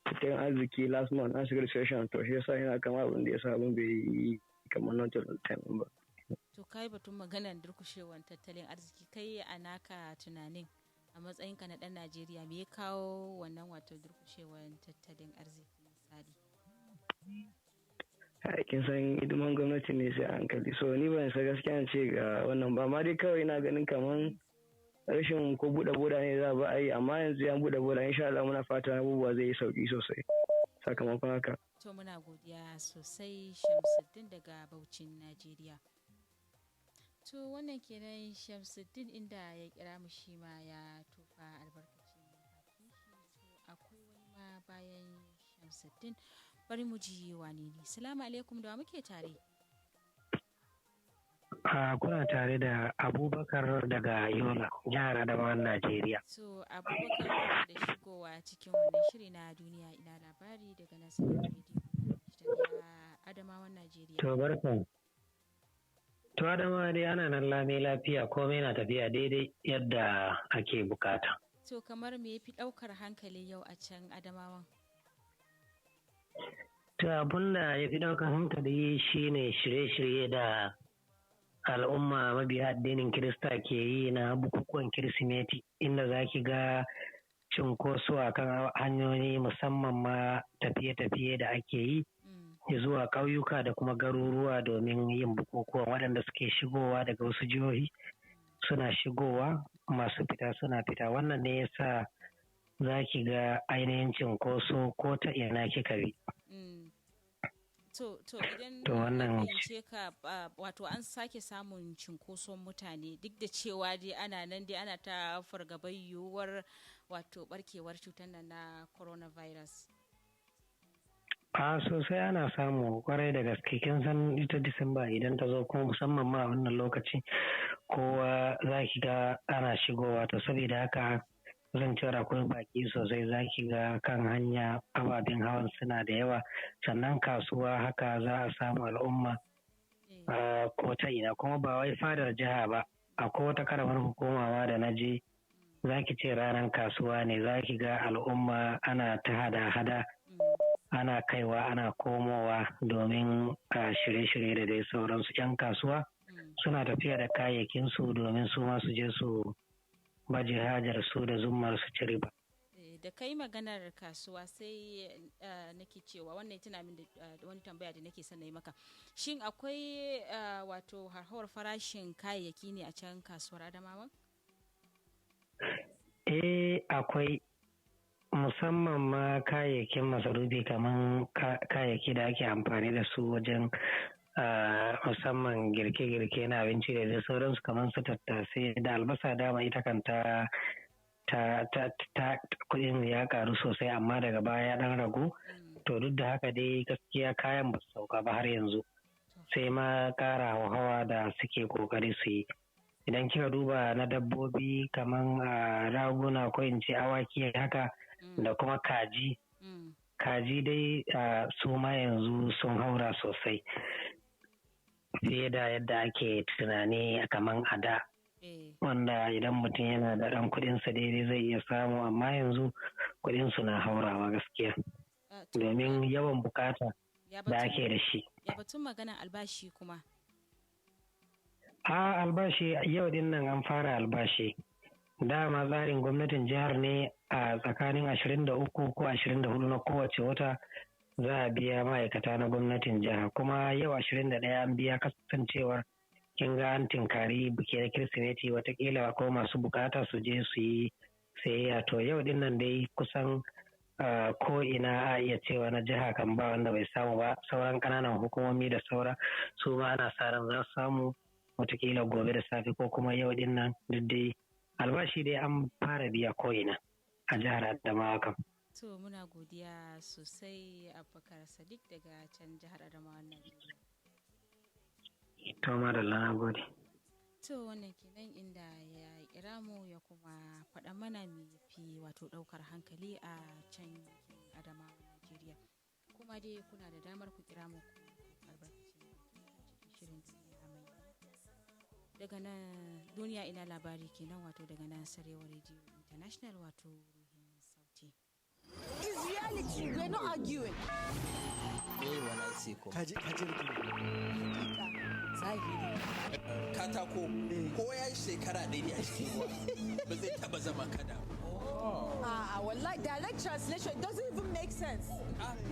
cikin arziki last month an shiga recession, to shi yasa yana kama abin da ya sa abin bai yi kamar not time ba. To kai batun maganar durkushewar tattalin arziki, kai a naka tunanin a matsayinka na ɗan Najeriya me ya kawo wannan wato durkushewar tattalin arziki misali? Kin san hidiman gwamnati ne sai hankali, so ni ban sa gaskiya ce ga wannan ba, amma dai kawai na ganin kaman rashin ko buɗe boda ne za ba a yi, amma yanzu ya buɗe boda insha Allah muna fata abubuwa zai yi sauki sosai sakamakon haka. To muna godiya sosai Shamsuddin daga Bauchin Najeriya. To wannan kenan Shamsuddin inda ya kira mu shi ma ya tufa albarkacin bakin shi. To akwai wani ma bayan Shamsuddin, bari mu ji wane ne. Assalamu alaikum, da muke tare. Kuna tare da Abubakar daga Yola, jihar Adamawa, Najeriya. So Abubakar da shigowa cikin wannan shiri na duniya ina labari daga Nasarar Radio daga Adamawa, Najeriya. To To Adama dai ana nan lami lafiya komai na tafiya daidai yadda ake bukata. To kamar me yafi ɗaukar hankali yau a can Adamawan? To abun da ya fi ɗaukar hankali shine shirye-shirye da al'umma mabiya addinin Kirista ke yi na bukukuwan Kirsimeti inda za ki ga cunkoso a kan hanyoyi musamman ma tafiye-tafiye da ake yi zuwa ƙauyuka da kuma garuruwa domin yin bukukuwan waɗanda suke shigowa daga wasu jihohi suna shigowa masu fita suna fita wannan ne yasa za ki ga ainihin cinkoso ko ta ina kika bi. To idan na fahimce ka wato an sake samun cinkoson mutane duk da cewa dai ana nan dai ana ta fargabar yiwuwar wato barkewar cutar nan na coronavirus. A sosai ana samu kwarai da gaske kin san ita Disamba idan ta zo kuma musamman ma wannan lokaci kowa za ki ga ana shigowa to saboda haka zan cewa akwai baki sosai za ki ga kan hanya ababen hawan suna da yawa sannan kasuwa haka za a samu al'umma ko ta ina kuma ba wai fadar jiha ba akwai wata karamar hukumawa da na je za ki ce ranar kasuwa ne za ki ga al'umma ana ta hada-hada ana kaiwa ana komowa domin shirye-shirye da dai sauransu 'yan kasuwa suna tafiya da kayayyakinsu domin su ma su je su baje hajar su da zummar su ci riba. Da kai maganar kasuwa sai nake cewa wannan tana min da wani tambaya da nake son na yi maka. Shin akwai wato harhawar farashin kayayyaki ne a can kasuwar Adamawa? Akwai musamman ma kayayyakin masarufi kamar kayayyaki da ake amfani da su wajen musamman girke-girke na abinci da sauransu kamar su tattasai da albasa dama ita kan ta kudin ya karu sosai amma daga baya dan ragu to duk da haka dai gaskiya kayan ba su sauka ba har yanzu sai ma kara hawa da suke kokari su yi idan kika duba na dabbobi kamar raguna ko in ce awaki haka da kuma kaji dai su ma yanzu sun haura sosai fiye da yadda ake tunani kamar a da wanda idan mutum yana da ɗan kuɗinsa daidai zai iya samu amma yanzu kuɗinsu na haurawa gaskiya domin yawan bukata da ake da shi. Ya batun maganar albashi kuma? Albashi yau din nan an fara albashi. Dama tsarin gwamnatin jihar ne a tsakanin 23 ko 24 na kowace wata za a biya ma'aikata na gwamnatin jiha kuma yau 21 an biya kasancewar kin ga an tinkari bikin kirsimeti watakila ko masu bukata su je su yi sayayya to yau din nan dai kusan ko ina a iya cewa na jiha kan ba wanda bai samu ba sauran kananan hukumomi da saura su ma ana sa ran za su samu watakila gobe da safe ko kuma yau din nan duk dai albashi dai an fara biya ko ina a jihar Adamawa kam. To muna godiya sosai Abubakar Sadiq daga can jihar Adamawa Najeriya. To madalla na gode. To wannan kenan inda ya kira mu ya kuma faɗa mana me fi wato ɗaukar hankali a can Adamawa Najeriya. Kuma dai kuna da damar ku kira mu albarkacin shirin duniya mai daga nan duniya ina labari kenan wato daga nan Sarewa Radio International wato ruhin sauti. It's reality. We're not arguing. Kaji Zahiri. Katako ko ya yi shekara ɗaya a cikin ruwa ba zai taba zama kada. Wallahi direct translation doesn't even make sense.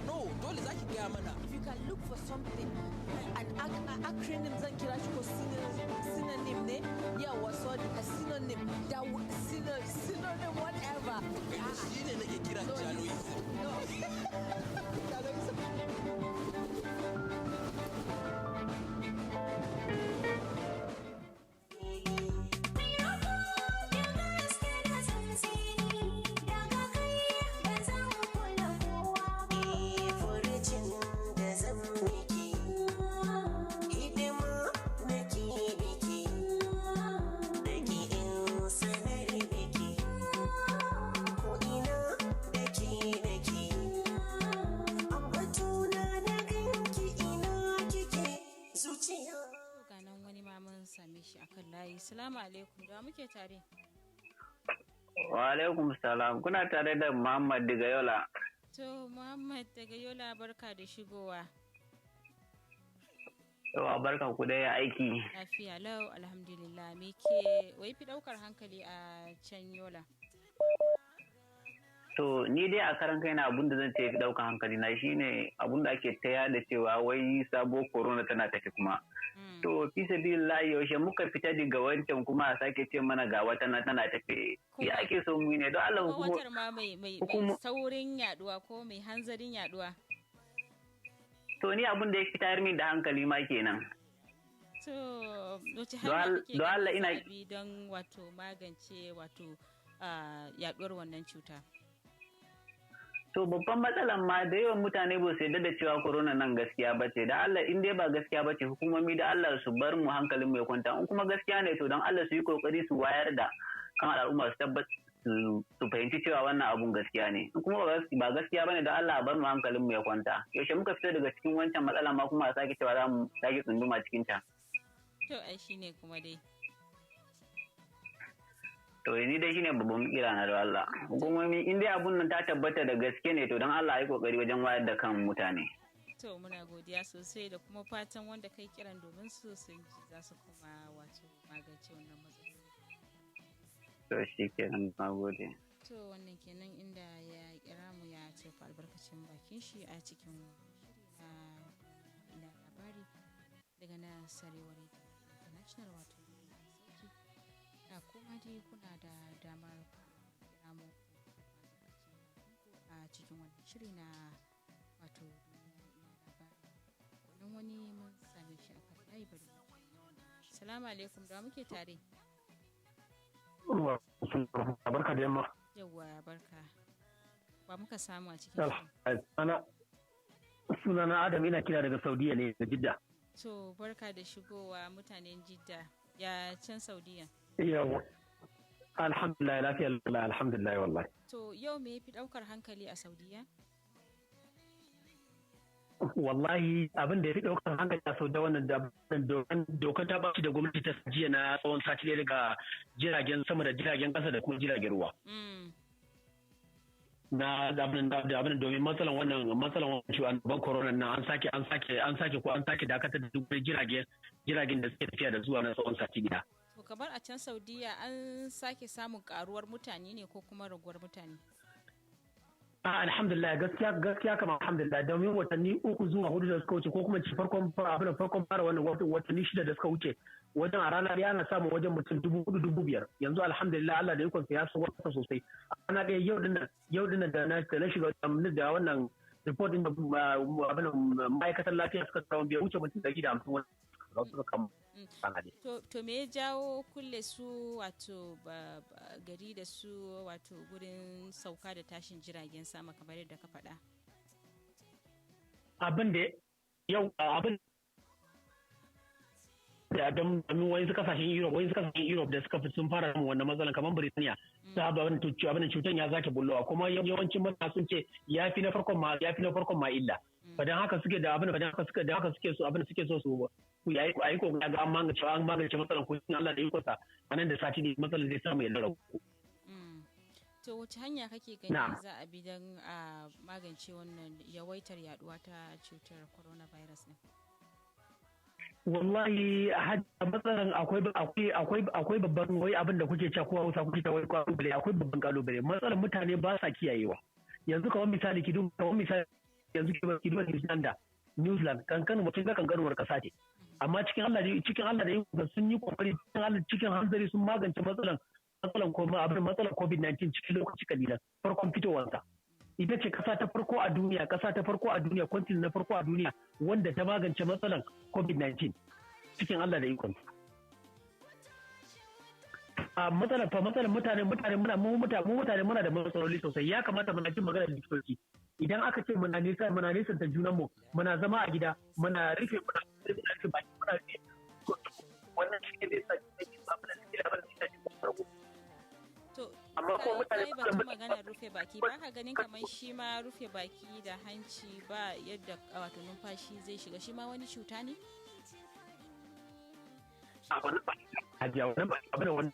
No, dole zaki gaya mana. If you can look for something, an acronym zan kira shi ko synonym ne? Yawa sorry, a synonym, synonym whatever. Shi ne nake kira jaloism. No. Jaloism. kan layi. Salamu alaikum, da muke tare. Wa alaikum salam. Kuna tare da Muhammad daga Yola. To Muhammad daga Yola, barka da shigowa. Yawa barkan ku da aiki. Lafiya lau, alhamdulillah. Me ke wai fi daukar hankali a can Yola? To ni dai a karan kaina abun da zan ce fi daukar hankali na shine abun da ake taya da cewa wai sabo corona tana tafi kuma. To fi sabilillahi yaushe muka fita daga wancan kuma a sake ce mana ga wata na tana tafi. Ya ake so mu ne don Allah kuma watar ma mai saurin yaduwa ko mai hanzarin yaduwa. To ni abun da ya fi tayar min da hankali ma kenan. To wace hanya kake ganin sabi don wato magance wato yaduwar wannan cuta? To babban matsalan ma da yawan mutane ba su yarda da cewa corona nan gaskiya ba ce. Da Allah in dai ba gaskiya ba ce hukumomi da Allah su bar mu hankalin mai kwanta. In kuma gaskiya ne to don Allah su yi kokari su wayar da kan al'umma su tabbata su fahimci cewa wannan abun gaskiya ne. In kuma ba gaskiya bane da Allah bar mu hankalin mai kwanta. Yaushe muka fito daga cikin wancan matsalan ma kuma a sake cewa za mu sake tsunduma cikin ta. To ai shine kuma dai. To ni dai shine babban kira na da Allah. Hukumomi in dai abun nan ta tabbata da gaske ne to don Allah ya yi kokari wajen wayar da kan mutane. To muna godiya sosai da kuma fatan wanda kai kiran domin su sun ji za su kuma wato magance wannan matsaloli. To shi kenan na gode. To wannan kenan inda ya kira mu ya tofa albarkacin bakin shi a cikin shiri na ina labari daga na Sarewa Radio International wato a kuma dai kuna da damar kira mu a cikin wannan shiri na wato ina labari wannan wani mun same shi a kan layi bari. Salamu alaikum, da muke tare. Barka da yamma. Yawwa barka. Ba muka samu a cikin sunana Adam, ina kira daga Saudiya ne, da Jidda. To barka da shigowa mutanen Jidda, ya can Saudiya. Yau, alhamdulillah, lafiya alhamdulillah wallahi. To yau me yafi daukar hankali a Saudiya? Wallahi abin da ya fi daukar hankali a Saudiya wannan dokar ta bashi da gwamnati ta jiya na tsawon sati daga jiragen sama da jiragen kasa da kuma jiragen ruwa. Na abin domin matsalan ciwon ban corona nan an sake dakatar da duk jiragen da suke tafiya da zuwa na tsawon sati gida. To kamar a can Saudiya an sake samun karuwar mutane ne ko kuma raguwar mutane? Alhamdulillah gaskiya kamar alhamdulillah domin watanni 3 zuwa 4 da suka wuce ko kuma farkon fara wannan watanni 6 da suka wuce wajen a ranar yana samun wajen mutum 4,000-5,000 yanzu alhamdulillah Allah da yakon ya so wata sosai ana ga yau dinnan da na shiga da wannan report din da ma'aikatar lafiya suka kawo bai wuce mutum 150 wani suka kama. To me ya jawo kulle su wato gari da su wato gurin sauka da tashin jiragen sama kamar yadda ka faɗa? Abin da don wani kasashen Europe da suka fi sun fara wannan matsalan kamar Birtaniya ta abin cutar ya zake bullowa kuma yawancin mutane sun ce ya fi na farkon ma illa. Fadan haka suke da abin da suke so abin da suke so su a yi kokarin ga an magance matsalar ko Allah da ikonsa a nan da sati ne matsalar zai samu ya lara ku. To wace hanya kake gani za a bi don a magance wannan yawaitar yaduwa ta cutar coronavirus ne? Wallahi matsalar akwai babban wai abin da kuke cewa kowa Hausa kuke ta wai kalubale akwai babban kalubale matsalar mutane ba sa kiyayewa yanzu kamar misali yanzu ki duba New Zealand kankanuwar kasa ce amma cikin Allah da yin sun yi kokari cikin hanzari sun magance matsalan COVID-19 cikin lokaci kalilan farkon fitowarsa ita ce kasa ta farko a duniya kwantin na farko a duniya wanda ta magance matsalan COVID-19 cikin Allah da ikon matsalar mutane muna da matsaloli sosai ya kamata muna jin magana da likitoci idan aka ce muna nisan ta junanmu muna zama a gida muna rufe baki muna rufe wannan shi ne zai sa abin da suke labarin da shi farko amma ko mutane ba ta magana rufe baki ba ka ganin kamar shi ma rufe baki da hanci ba yadda wato numfashi zai shiga shi ma wani cuta ne? hajiya wannan abin wannan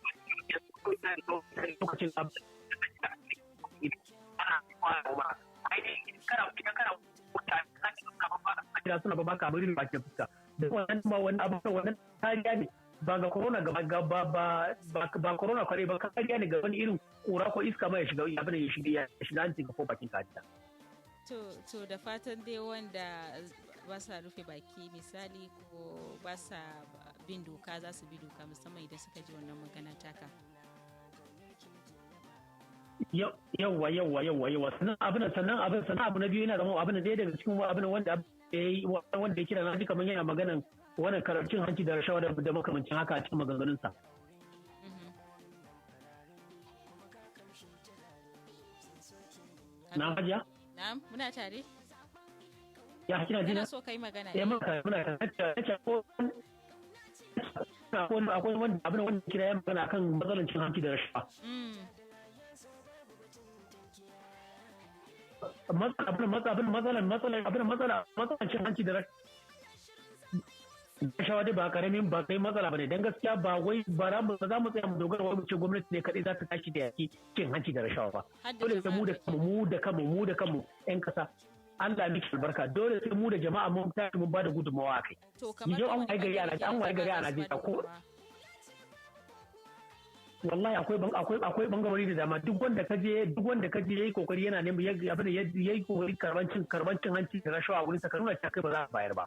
lokacin ana ba kana suna ba baka abin ba ke fuska da wannan ma wannan abin wannan kariya ne ba ga corona ba corona kware ba kariya ne ga wani irin kura ko iska ma ya shiga abin ya shiga hancin ka ko bakin ka to da fatan dai wanda ba sa rufe baki misali ko ba sa bin doka za su bi doka musamman idan suka ji wannan magana taka. Yawwa sannan abu na biyu yana zama abin da daga cikin abin wanda ya kira na ji kamar yana maganan wannan cin hanci da rashawa da makamancin haka a cikin maganganunsa. Na hajiya? Na'am, muna tare. Ya kina jina? Ina so kai magana. Muna akwai wanda abin wanda kira ya magana akan matsalar cin hanci da rashawa. Matsalar cin hanci da rashawa dai ba karamin ba kai matsala bane dan gaskiya ba wai ba za mu tsaya mu dogara wai mu ce gwamnati ne kadai za ta tashi da yaki cin hanci da rashawa ba dole sai mu da kanmu yan kasa Allah miki albarka dole sai mu da jama'a mun tashi mun bada gudunmawa kai yau an waye gari a Najeriya ko wallahi akwai bangarori da dama duk wanda kaje yayi kokari yana neman yayi kokari karbancin hanci da rashawa a wurin sa karuna ta kai ba za a bayar ba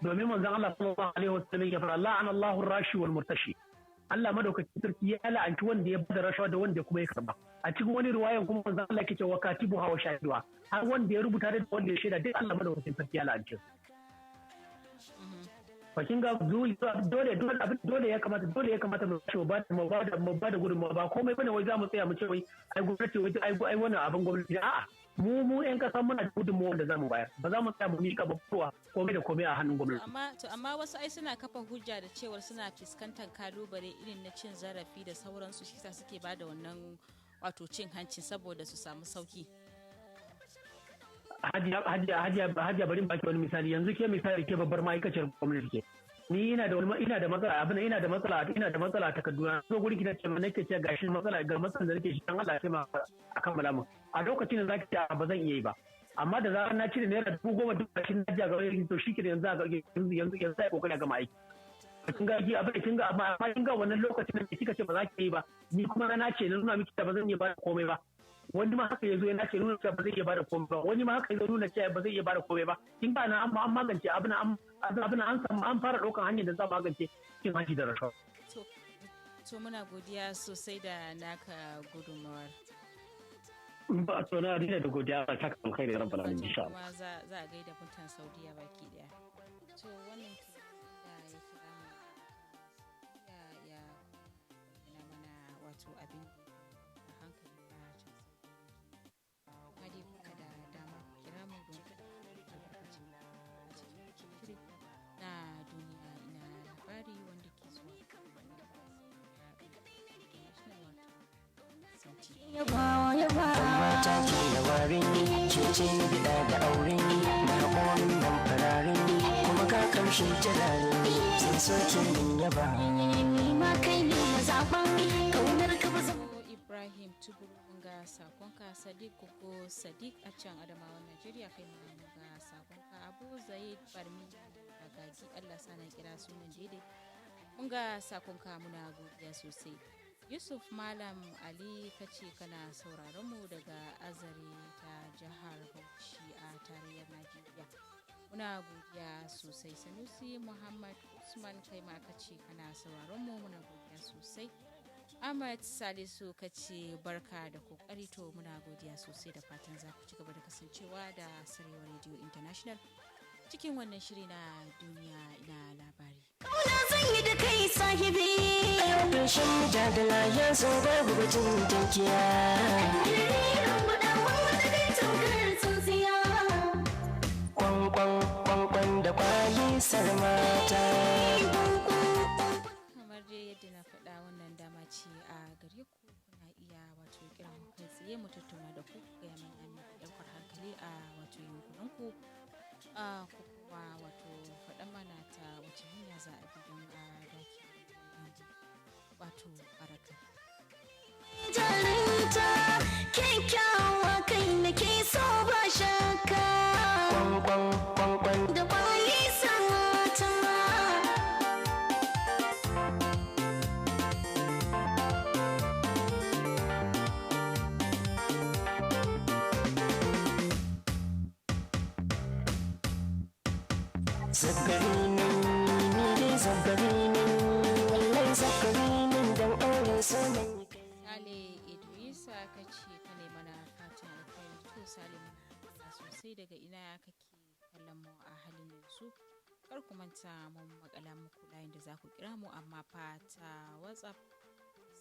domin manzon Allah sallallahu alaihi wasallam ya fara la'ana Allahu rashi wal murtashi Allah madaukakin sarki ya la'anci wanda ya bada rashawa da wanda kuma ya karba a cikin wani riwayan kuma manzon Allah yake cewa katibuha wa shahiduha har wanda ya rubuta da wanda ya shaida duk Allah madaukakin sarki ya la'anci bakin ga dole ya kamata mu ba da gudunmawa ba komai bane wai za mu tsaya mu ce wai ai gwamnati wai ai wannan abin gwamnati a'a mu yan kasa muna da gudunmawa da za mu bayar ba za mu tsaya mu mika ba komai da komai a hannun gwamnati amma wasu ai suna kafa hujja da cewar suna fuskantar kalubale irin na cin zarafi da sauransu shi sa suke ba da wannan wato cin hanci saboda su samu sauki Hajiya bari baki wani misali yanzu ke misali ke babbar ma'aikaciyar gwamnati ke ni ina da matsala ta Kaduna so gurin ki ce nake ce gashi matsala da nake shi dan Allah sai ma akan malamu a lokacin da zaki ce ba zan iya yi ba amma da zarar na cire naira 10,000 duk gashin na jiya ga wani to shike yanzu sai kokari ga ma'aiki kin ga wannan lokacin da kika ce ba za ki yi ba ni kuma na ce na nuna miki ba zan iya ba komai ba wani ma haka yazo yana ce nuna cewa ba zai iya bada komai ba wani ma haka yazo nuna cewa ba zai iya bada komai ba kin ba na an magance abin an samu an fara daukan hanyar da za magance cin hanci da rashawa to muna godiya sosai da naka gudunmawar ba to na rina da godiya ba saka kai da rabbal alamin insha Allah za a gaida mutan Saudiya baki daya to wannan ya mana wato abin labari wanda ke zuwa mata ke labarin ke ce ni gida da auren na komin nan fararin kuma ka kamshin jirarin sun soke min yaba ma kai ne mazaɓan kaunar ka ba zan Ibrahim Tuburu ga sakonka Sadiq Koko Sadiq a can Adamawa Najeriya kai mu ga sakonka Abu Zaid Barmi Gagi Allah sana kira sunan daidai mun ga sakonka muna godiya sosai Yusuf Malam Ali kace kana sauraron mu daga Azare ta jihar Bauchi a tarayyar Najeriya muna godiya sosai Sanusi Muhammad Usman kai ma kace kana sauraron mu muna godiya sosai Ahmad Salisu kace barka da kokari to muna godiya sosai da fatan za ku ci gaba da kasancewa da Sarewa Radio International cikin wannan shiri na duniya ina labari. Kauna zan yi da kai sahibi. Ƙarshen mujadala ya zo babu batun tankiya. Dalilan buɗawa wata dai taukar tsintsiya. Kwankwan da kwali sarmata. Kamar dai yadda na faɗa wannan dama ce a gare ku kuna iya wato kiran kai tsaye mu tattauna da ku ga yaman ɗaukar hankali a wato yankunanku. Ko kuma wato faɗa mana ta wace hanya za a bi don a daki wato baraka. jarinta kyakkyawa kai nake so ba shakka da bayi sata Zakarinin ni dai zakarinin wallahi zakarinin dan auren sanan Sale Idrisa kace ka ne mana fatan alkhairi to Sale muna sosai daga ina kake kallon mu a halin yanzu kar ku manta mun makala muku layin da za ku kira mu amma fata WhatsApp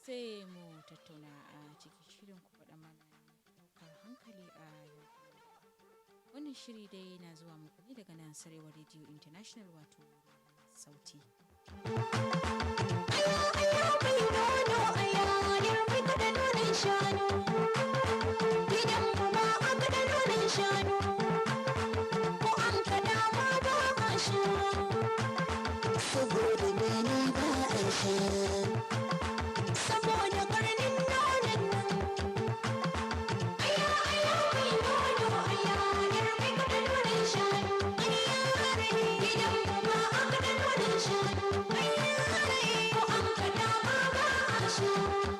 sai mu tattauna a cikin shirin ku faɗa mana ɗaukar hankali a yau. Wannan shiri dai na zuwa muku ne daga nan Sarewa Radio International wato sauti. saboda mene ba a sha saboda karnin nonon nan aya aya mai nono aya yarbe ka da nonon shanu aya rai gidan mu ba a ka da nonon shanu aya rai ko an ka dama ba a sha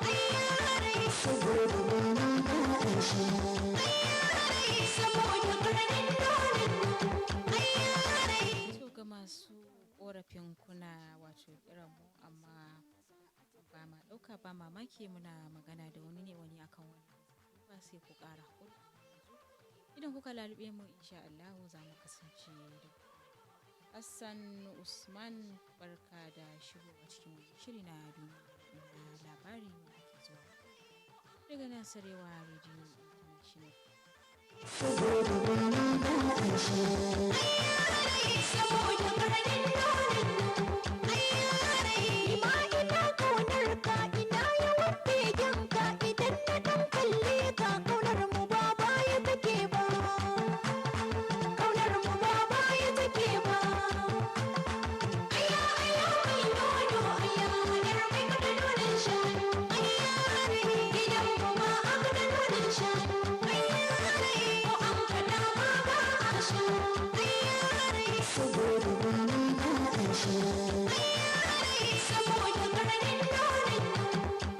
aya rai saboda mene ba a sha aya rai saboda karnin nonon nan aya rai To ga masu korafin kuna wato kiran mu amma ba ma ɗauka ba mamaki muna magana da wani ne wani akan wani ba sai ku ƙara hakuri idan kuka lalube mu insha Allah za mu kasance da ku. Hassan Usman barka da shigo a cikin wani shiri na duniya na labari wanda ke zuwa daga nan Sarewa Radio International. saboda mene ba a sha saboda karnin nonon nan aya rai ma ina kaunar ka ina yawan begen ka idan na dan kalle ka kaunar mu ba baya take ba kaunar mu ba baya take ba aya aya mai nono aya yarbe ka da nonon shanu aya rai gidan mu ba aka da nonon shanu aya rai ko an ka dama ba a sha aya rai saboda mene ba a sha aya rai saboda karnin nonon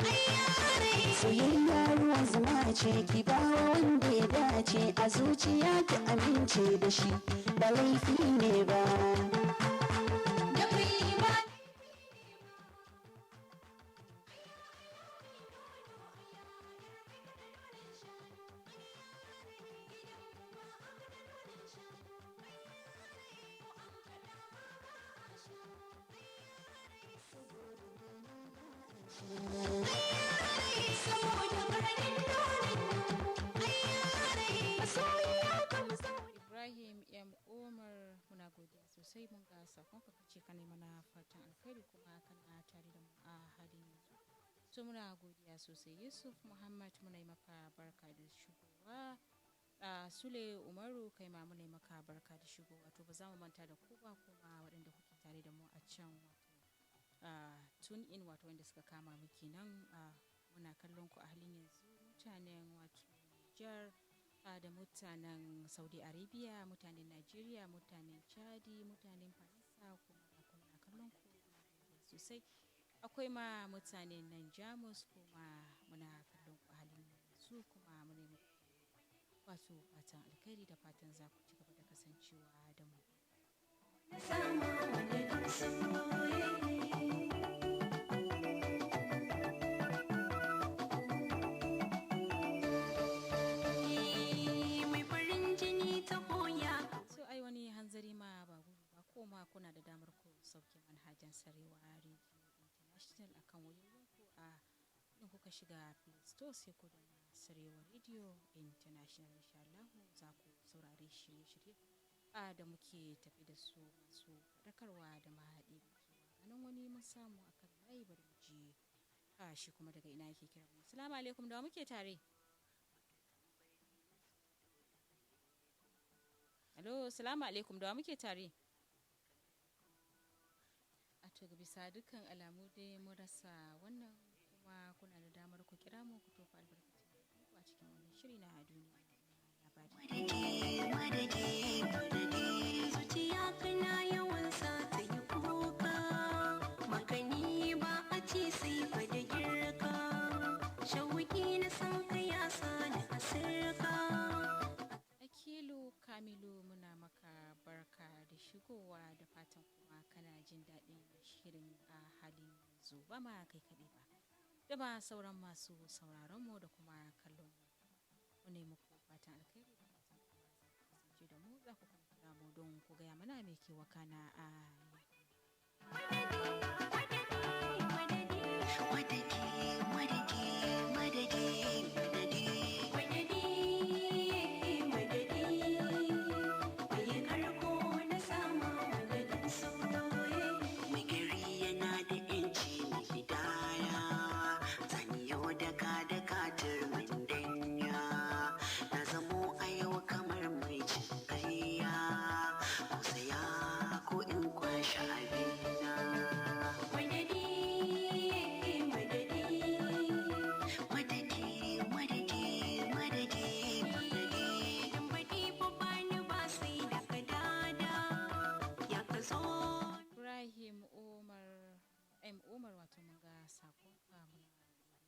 nan aya rai soyayya ruwan zuma ce ki ba wanda ya dace a zuciya ki amince da shi ba laifi ne ba da kai ba saboda karnin nonon nan aya rai masoyiya ka Ibrahim M. Umar muna godiya sosai mun ga sakon ka kace ka ne mana fatan alkhairi kuma kana tare da mu a halin yanzu. So muna godiya sosai Yusuf Muhammad muna yi maka barka da shigowa. Sule Umaru kai ma muna yi maka barka da shigowa to ba za mu manta da ku ba kuma waɗanda kuke tare da mu a can wato tune in wato wanda suka kama mu kenan muna kallon ku a halin yanzu mutanen wato Nijar da mutanen Saudi Arabia mutanen Najeriya mutanen Chadi mutanen Faransa kuma muna kallon ku sosai akwai ma mutanen nan Jamus kuma muna kallon ku a halin yanzu kuma muna yi wato fatan alkhairi da fatan za ku ci gaba da kasancewa da mu. mai farin jini ta koya So ai wani hanzari ma ba gudu ba ko ma kuna da damar ku sauke manhajan Sarewa Radio International akan wayoyinku a in kuka shiga Play Store sai ku danna Sarewa Radio International insha Allah za ku saurari shirye-shirye da muke tafi da su masu faɗakarwa da mahaɗi nan wani mun samu akan layi bari mu ji shi kuma daga ina yake kira mu. Assalamu alaikum da wa muke tare. Hello, assalamu alaikum da wa muke tare. to ga bisa dukkan alamu dai mun rasa wannan kuma kuna da damar ku kira mu ku tofa albarkacin ku a cikin wannan shiri na duniya labari. Zuciya kana yawan sa ta yi kuka, magani ba a ce sai fa da girka, shauki na san ka ya sa ni asirka. Akilu Kamilu muna maka barka da shigowa da fatan kuma kana jin daɗin shirin a halin yanzu ba ma kai kaɗai ba da ba sauran masu sauraron mu da kuma kallon mu ne muku fatan alkhairi da fatan kuma kasance da mu za ku kuma kira mu don ku gaya mana me ke wakana a Umar wato mun ga sakon ka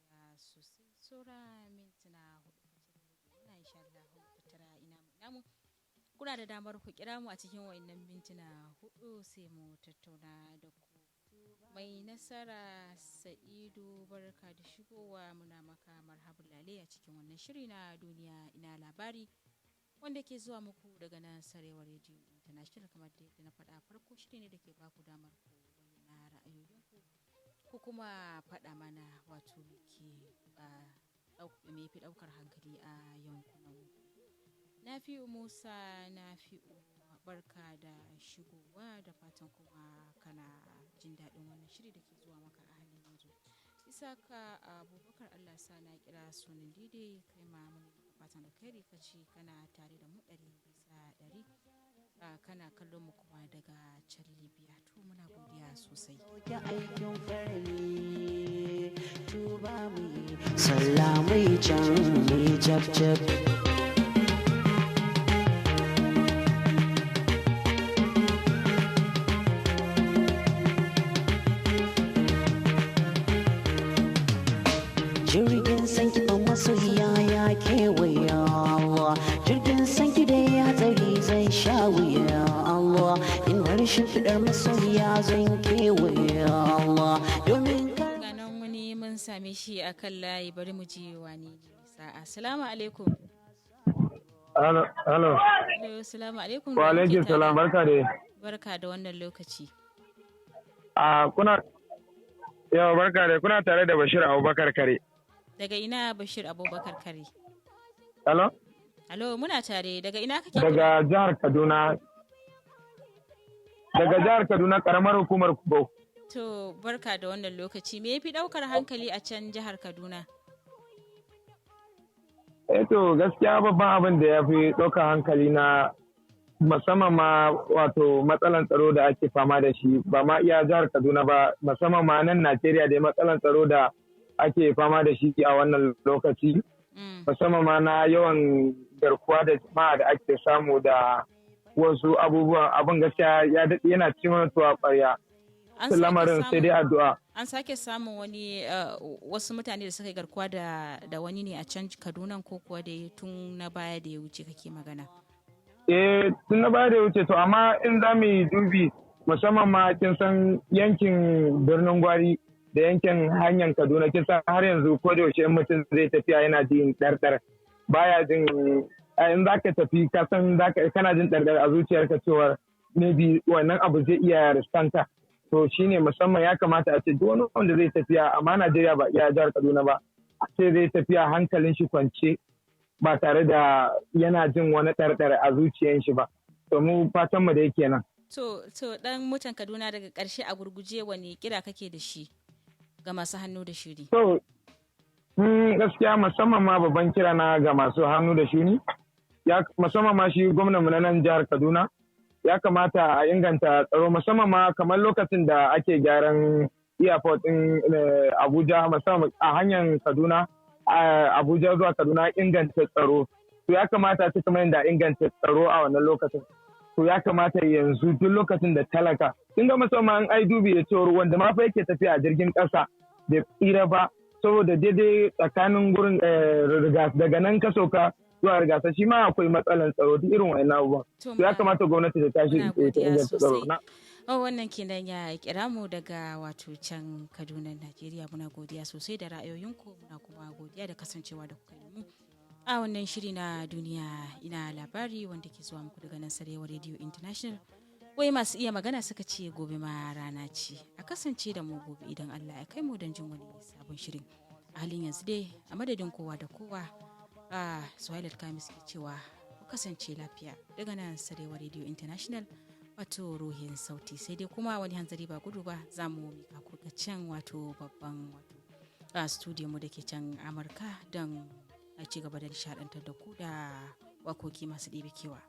muna sosai saura mintuna 4 ina insha Allah tattara ina namu kuna da damar ku kira mu a cikin wayannan mintuna 4 sai mu tattauna da ku mai nasara Sa'idu barka da shigowa muna maka marhabun lale a cikin wannan shiri na duniya ina labari wanda ke zuwa muku daga nan Sarewa Radio International kamar da na faɗa farko shiri ne da ke baku damar ku bayyana ra'ayoyinku ko kuma faɗa mana wato me fi ɗaukar hankali a yankunan Nafi'u Musa Nafi'u barka da shigowa da fatan kuma kana jin daɗin wannan shiri da ke zuwa maka a halin yanzu Isaka Abubakar Allah sa na kira sunan dide kai ma mun fatan alkhairi kace kana tare da mu 100% kana kallon mu kuma daga can Libya to muna godiya sosai Sallamai can mai jab jirgin sanki ban masoyiya ya kewaya Allah jirgin sanki da ya tsari zai sha wuya Allah in harshen fidar masoyiya zan kewaya Allah domin ganan wani mun same shi a kan layi bari mu ji wani sa'a assalamu alaikum Hello. Assalamu alaikum. Wa alaikum salam barka da. Barka da wannan lokaci. Barka da kuna tare da Bashir Abubakar Kare. Daga ina Bashir Abubakar Kare? Hello, muna tare. Daga ina kake? Daga jihar Kaduna. Daga jihar Kaduna karamar hukumar Kubo. To, barka da wannan lokaci. Me yafi daukar hankali a can jihar Kaduna? To gaskiya babban abin da ya fi ɗaukar hankali na musamman ma wato matsalan tsaro da ake fama da shi ba ma iya jihar Kaduna ba musamman ma nan Najeriya da matsalan tsaro da ake fama da shi a wannan lokaci musamman ma na yawan garkuwa da jama'a da ake samu da wasu abubuwan abin gaskiya yana cikin tuwa ƙwarya. Lamarin sai dai addu'a. An sake samun wani wasu mutane da suka yi garkuwa da wani ne a can Kaduna ko kuwa da tun na baya da ya wuce kake magana? Tun na baya da ya wuce to amma in za mu yi dubi musamman ma kin san yankin birnin Gwari da yankin hanyar Kaduna kin san har yanzu ko da yaushe in mutum zai tafiya yana jin ɗarɗar baya jin in za ka tafi ka san kana jin ɗarɗar a zuciyarka cewar maybe wannan abu zai iya riskanta. To shi ne musamman ya kamata a ce duk wani wanda zai tafiya amma Najeriya ba iya jihar Kaduna ba a ce zai tafiya hankalin shi kwance ba tare da yana jin wani ɗarɗar a zuciyar shi ba. To mu fatan mu da yake nan. To dan mutan Kaduna daga ƙarshe a gurguje wani kira kake da shi ga masu hannu da shiri? To gaskiya musamman ma babban kira na ga masu hannu da shuni musamman ma shi gwamnan mu na nan jihar Kaduna ya kamata a inganta tsaro musamman ma kamar lokacin da ake gyaran airport din Abuja musamman a hanyar Kaduna Abuja zuwa Kaduna inganta tsaro. To ya kamata ta kamar yadda inganta tsaro a wannan lokacin. To ya kamata yanzu duk lokacin da talaka kin ga musamman ai dubi da cewa wanda ma fa yake tafiya a jirgin ƙasa da tsira ba saboda daidai tsakanin gurin daga nan ka sauka zuwa rigasa shi ma akwai matsalan tsaro duk irin wa'annan abubuwan. To ya kamata gwamnati ta tashi ta inganta tsaro. Wannan kenan ya kira mu daga wato can Kaduna Najeriya, muna godiya sosai da ra'ayoyinku, muna kuma godiya da kasancewa da kuka yi a wannan shiri na duniya ina labari wanda ke zuwa muku daga nan Sarewa Radio International. Wai masu iya magana suka ce gobe ma rana ce, a kasance da mu gobe idan Allah ya kai mu don jin wani sabon shirin. A halin yanzu dai a madadin kowa da kowa Suhailat Kamis ke cewa ku kasance lafiya daga nan Sarewa Radio International wato ruhin sauti. Sai dai kuma wani hanzari ba gudu ba, za mu mika ku ga can wato babban wato studio mu da ke can Amurka don a ci gaba da nishadantar da ku da wakoki masu ɗebe kewa.